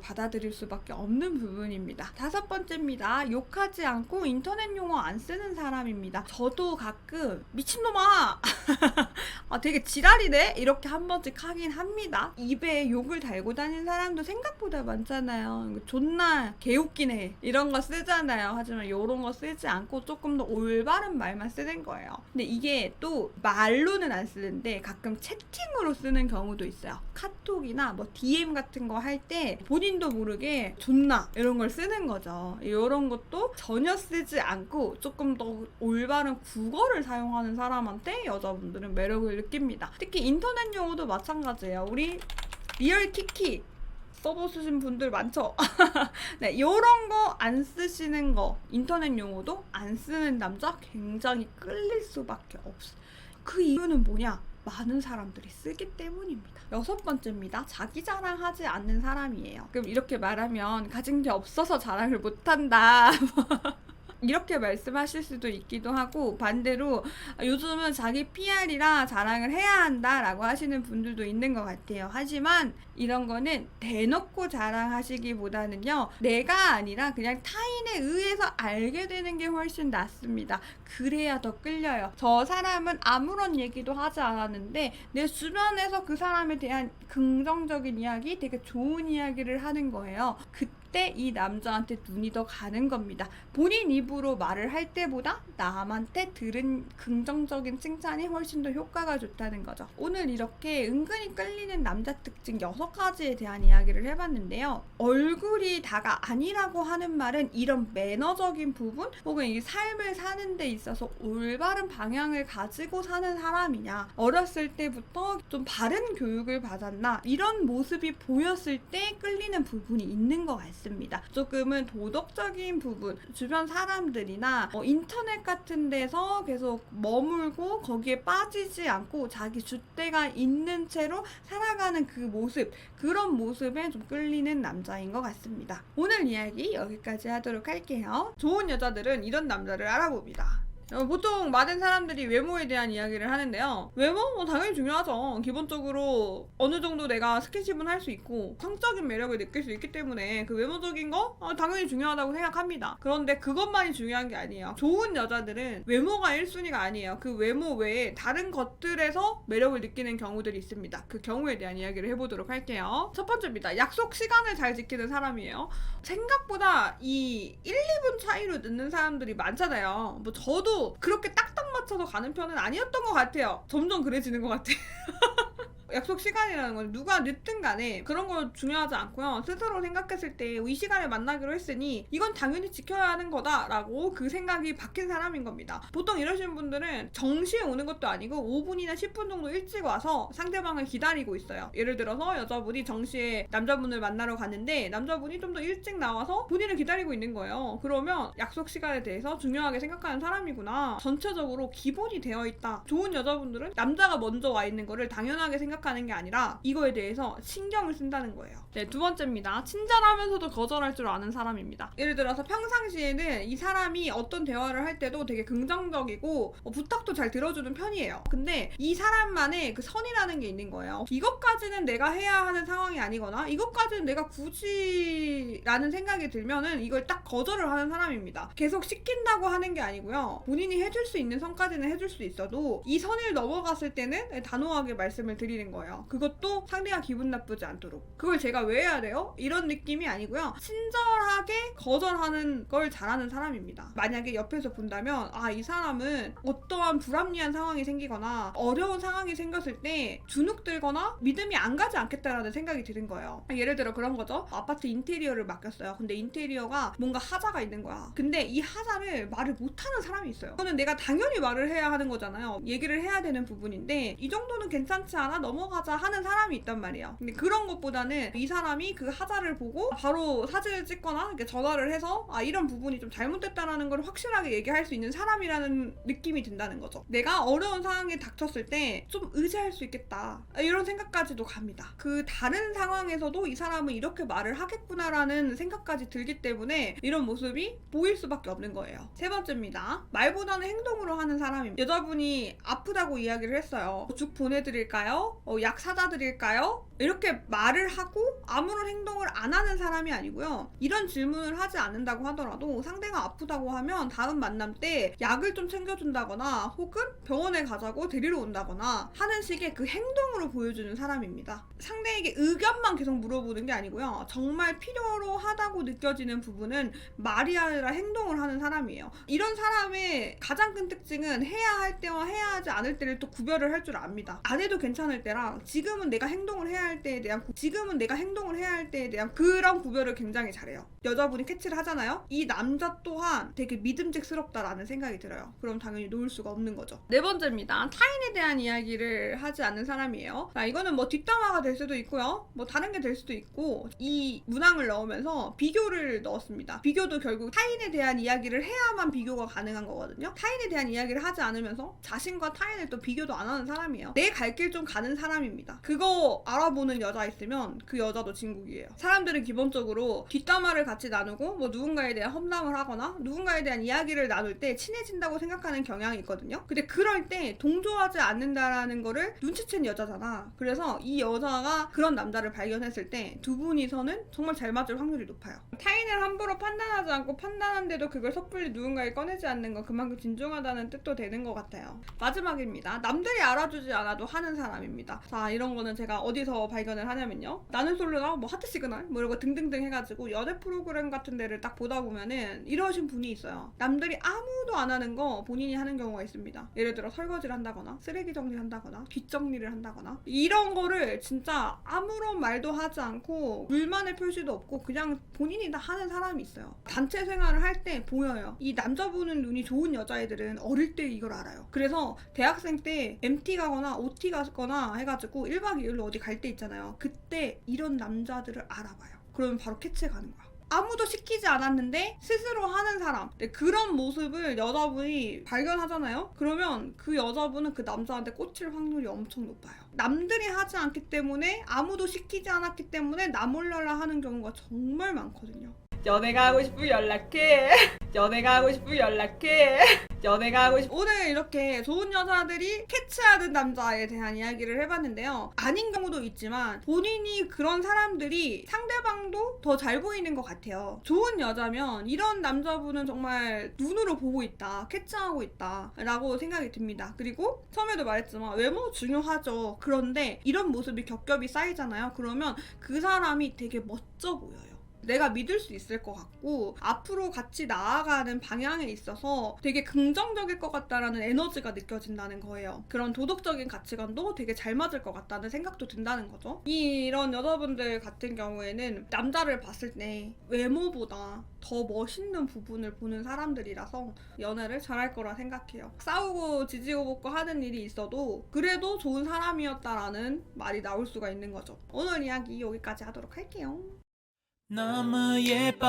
A: 받아들일 수밖에 없는 부분입니다. 다섯 번째입니다. 욕하지 않고 인터넷 용어 안 쓰는 사람입니다. 저도 가끔 미친놈아 되게 지랄이네 이렇게 한 번씩 하긴 합니다. 입에 욕을 달고 다니는 사람도 생각보다 많잖아요. 존나 개웃기네 이런 거 쓰잖아요. 하지만 요런 거 쓰지 않고 조금 더 올바른 말만 쓰는 거예요. 근데 이게 또 말로는 안 쓰는데 가끔 채팅으로 쓰는 경우도 있어요. 카톡이나 뭐 DM 같은 거 할 때 본인도 모르게 존나 이런 걸 쓰는 거죠. 이런 것도 전혀 쓰지 않고 조금 더 올바른 국어를 사용하는 사람한테 여자분들은 매력을 느낍니다. 특히 인터넷 용어도 마찬가지예요. 우리 리얼 키키 써보신 분들 많죠? 네, 요런 거 안 쓰시는 거, 인터넷 용어도 안 쓰는 남자 굉장히 끌릴 수밖에 없어요. 그 이유는 뭐냐? 많은 사람들이 쓰기 때문입니다. 여섯 번째입니다. 자기 자랑하지 않는 사람이에요. 그럼 이렇게 말하면 가진 게 없어서 자랑을 못한다. 이렇게 말씀하실 수도 있기도 하고 반대로 요즘은 자기 PR이라 자랑을 해야 한다라고 하시는 분들도 있는 것 같아요. 하지만 이런 거는 대놓고 자랑하시기보다는요. 내가 아니라 그냥 타인에 의해서 알게 되는 게 훨씬 낫습니다. 그래야 더 끌려요. 저 사람은 아무런 얘기도 하지 않았는데 내 주변에서 그 사람에 대한 긍정적인 이야기, 되게 좋은 이야기를 하는 거예요. 그때 이 남자한테 눈이 더 가는 겁니다. 본인 입으로 말을 할 때보다 남한테 들은 긍정적인 칭찬이 훨씬 더 효과가 좋다는 거죠. 오늘 이렇게 은근히 끌리는 남자 특징 6가지에 대한 이야기를 해봤는데요. 얼굴이 다가 아니라고 하는 말은 이런 매너적인 부분 혹은 이 삶을 사는 데 있어서 올바른 방향을 가지고 사는 사람이냐, 어렸을 때부터 좀 바른 교육을 받았나, 이런 모습이 보였을 때 끌리는 부분이 있는 것 같습니다. 조금은 도덕적인 부분, 주변 사람들이나 인터넷 같은 데서 계속 머물고 거기에 빠지지 않고 자기 줏대가 있는 채로 살아가는 그 모습, 그런 모습에 좀 끌리는 남자인 것 같습니다. 오늘 이야기 여기까지 하도록 할게요. 좋은 여자들은 이런 남자를 알아봅니다. 보통 많은 사람들이 외모에 대한 이야기를 하는데요. 외모 당연히 중요하죠. 기본적으로 어느 정도 내가 스킨십은 할 수 있고 성적인 매력을 느낄 수 있기 때문에 그 외모적인 거 당연히 중요하다고 생각합니다. 그런데 그것만이 중요한 게 아니에요. 좋은 여자들은 외모가 1순위가 아니에요. 그 외모 외에 다른 것들에서 매력을 느끼는 경우들이 있습니다. 그 경우에 대한 이야기를 해보도록 할게요. 첫 번째입니다. 약속 시간을 잘 지키는 사람이에요. 생각보다 이 1, 2분 차이로 늦는 사람들이 많잖아요. 뭐 저도 그렇게 딱딱 맞춰서 가는 편은 아니었던 것 같아요. 점점 그래지는 것 같아요. 약속 시간이라는 건 누가 늦든 간에 그런 거 중요하지 않고요. 스스로 생각했을 때 이 시간에 만나기로 했으니 이건 당연히 지켜야 하는 거다라고 그 생각이 박힌 사람인 겁니다. 보통 이러시는 분들은 정시에 오는 것도 아니고 5분이나 10분 정도 일찍 와서 상대방을 기다리고 있어요. 예를 들어서 여자분이 정시에 남자분을 만나러 갔는데 남자분이 좀 더 일찍 나와서 본인을 기다리고 있는 거예요. 그러면 약속 시간에 대해서 중요하게 생각하는 사람이구나. 전체적으로 기본이 되어 있다. 좋은 여자분들은 남자가 먼저 와 있는 거를 당연하게 생각하는 게 아니라 이거에 대해서 신경을 쓴다는 거예요. 네, 두 번째입니다. 친절하면서도 거절할 줄 아는 사람입니다. 예를 들어서 평상시에는 이 사람이 어떤 대화를 할 때도 되게 긍정적이고 부탁도 잘 들어주는 편이에요. 근데 이 사람만의 그 선이라는 게 있는 거예요. 이것까지는 내가 해야 하는 상황이 아니거나 이것까지는 내가 굳이 라는 생각이 들면은 이걸 딱 거절을 하는 사람입니다. 계속 시킨다고 하는 게 아니고요. 본인이 해줄 수 있는 선까지는 해줄 수 있어도 이 선을 넘어갔을 때는 단호하게 말씀을 드리는 거예요. 그것도 상대가 기분 나쁘지 않도록. 그걸 제가 왜 해야 돼요? 이런 느낌이 아니고요. 친절하게 거절하는 걸 잘하는 사람입니다. 만약에 옆에서 본다면 이 사람은 어떠한 불합리한 상황이 생기거나 어려운 상황이 생겼을 때 주눅 들거나 믿음이 안 가지 않겠다라는 생각이 드는 거예요. 예를 들어 그런 거죠. 아파트 인테리어를 맡겼어요. 근데 인테리어가 뭔가 하자가 있는 거야. 근데 이 하자를 말을 못하는 사람이 있어요. 이거는 내가 당연히 말을 해야 하는 거잖아요. 얘기를 해야 되는 부분인데 이 정도는 괜찮지 않아? 넘어가자 하는 사람이 있단 말이에요. 근데 그런 것보다는 이 사람이 그 하자를 보고 바로 사진을 찍거나 이렇게 전화를 해서 이런 부분이 좀 잘못됐다라는 걸 확실하게 얘기할 수 있는 사람이라는 느낌이 든다는 거죠. 내가 어려운 상황에 닥쳤을 때 좀 의지할 수 있겠다. 이런 생각까지도 갑니다. 그 다른 상황에서도 이 사람은 이렇게 말을 하겠구나라는 생각까지 들기 때문에 이런 모습이 보일 수밖에 없는 거예요. 세 번째입니다. 말보다는 행동으로 하는 사람입니다. 여자분이 아프다고 이야기를 했어요. 죽 보내드릴까요? 약 사다 드릴까요? 이렇게 말을 하고 아무런 행동을 안 하는 사람이 아니고요. 이런 질문을 하지 않는다고 하더라도 상대가 아프다고 하면 다음 만남 때 약을 좀 챙겨준다거나 혹은 병원에 가자고 데리러 온다거나 하는 식의 그 행동으로 보여주는 사람입니다. 상대에게 의견만 계속 물어보는 게 아니고요. 정말 필요로 하다고 느껴지는 부분은 말이 아니라 행동을 하는 사람이에요. 이런 사람의 가장 큰 특징은 해야 할 때와 해야 하지 않을 때를 또 구별을 할 줄 압니다. 안 해도 괜찮을 때랑 지금은 내가 행동을 해야 할 때에 대한 그런 구별을 굉장히 잘해요. 여자분이 캐치를 하잖아요. 이 남자 또한 되게 믿음직스럽다라는 생각이 들어요. 그럼 당연히 놓을 수가 없는 거죠. 네 번째입니다. 타인에 대한 이야기를 하지 않는 사람이에요. 이거는 뭐 뒷담화가 될 수도 있고요. 뭐 다른 게 될 수도 있고 이 문항을 넣으면서 비교를 넣었습니다. 비교도 결국 타인에 대한 이야기를 해야만 비교가 가능한 거거든요. 타인에 대한 이야기를 하지 않으면서 자신과 타인을 또 비교도 안 하는 사람이에요. 내 갈 길 좀 가는 사람입니다. 그거 알아보는 여자 있으면 그 여자도 진국이에요. 사람들은 기본적으로 뒷담화를 같이 나누고 뭐 누군가에 대한 험담을 하거나 누군가에 대한 이야기를 나눌 때 친해진다고 생각하는 경향이 있거든요. 근데 그럴 때 동조하지 않는다라는 거를 눈치챈 여자잖아. 그래서 이 여자가 그런 남자를 발견했을 때 두 분이서는 정말 잘 맞을 확률이 높아요. 타인을 함부로 판단하지 않고 판단한데도 그걸 섣불리 누군가에 꺼내지 않는 건 그만큼 진중하다는 뜻도 되는 것 같아요. 마지막입니다. 남들이 알아주지 않아도 하는 사람입니다. 자, 이런 거는 제가 어디서 발견을 하냐면요. 나는 솔로나 뭐 하트 시그널 뭐 이런 거 등등등 해가지고 연애 프로그램 같은 데를 딱 보다 보면은 이러신 분이 있어요. 남들이 아무도 안 하는 거 본인이 하는 경우가 있습니다. 예를 들어 설거지를 한다거나 쓰레기 정리를 한다거나 뒷정리를 한다거나 이런 거를 진짜 아무런 말도 하지 않고 불만의 표시도 없고 그냥 본인이 다 하는 사람이 있어요. 단체 생활을 할 때 보여요. 이 남자분은 눈이 좋은 여자애들은 어릴 때 이걸 알아요. 그래서 대학생 때 MT 가거나 OT 가거나 해가지고 1박 2일로 어디 갈 때 있잖아요. 그때 이런 남자들을 알아봐요. 그러면 바로 캐치해 가는 거야. 아무도 시키지 않았는데 스스로 하는 사람. 그런 모습을 여자분이 발견하잖아요. 그러면 그 여자분은 그 남자한테 꽂힐 확률이 엄청 높아요. 남들이 하지 않기 때문에 아무도 시키지 않았기 때문에 나 몰라라 하는 경우가 정말 많거든요. 연애가 하고 싶으면 연락해. 연애가 하고 싶으면 연락해. 연애가 하고 싶... 오늘 이렇게 좋은 여자들이 캐치하는 남자에 대한 이야기를 해봤는데요. 아닌 경우도 있지만 본인이 그런 사람들이 상대방도 더 잘 보이는 것 같아요. 좋은 여자면 이런 남자분은 정말 눈으로 보고 있다, 캐치하고 있다 라고 생각이 듭니다. 그리고 처음에도 말했지만 외모 중요하죠. 그런데 이런 모습이 겹겹이 쌓이잖아요. 그러면 그 사람이 되게 멋져 보여요. 내가 믿을 수 있을 것 같고 앞으로 같이 나아가는 방향에 있어서 되게 긍정적일 것 같다라는 에너지가 느껴진다는 거예요. 그런 도덕적인 가치관도 되게 잘 맞을 것 같다는 생각도 든다는 거죠. 이런 여자분들 같은 경우에는 남자를 봤을 때 외모보다 더 멋있는 부분을 보는 사람들이라서 연애를 잘할 거라 생각해요. 싸우고 지지고 볶고 하는 일이 있어도 그래도 좋은 사람이었다라는 말이 나올 수가 있는 거죠. 오늘 이야기 여기까지 하도록 할게요.
D: 너무 예뻐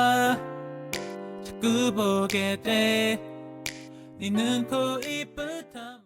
D: 자꾸 보게 돼 네 눈, 코, 입부터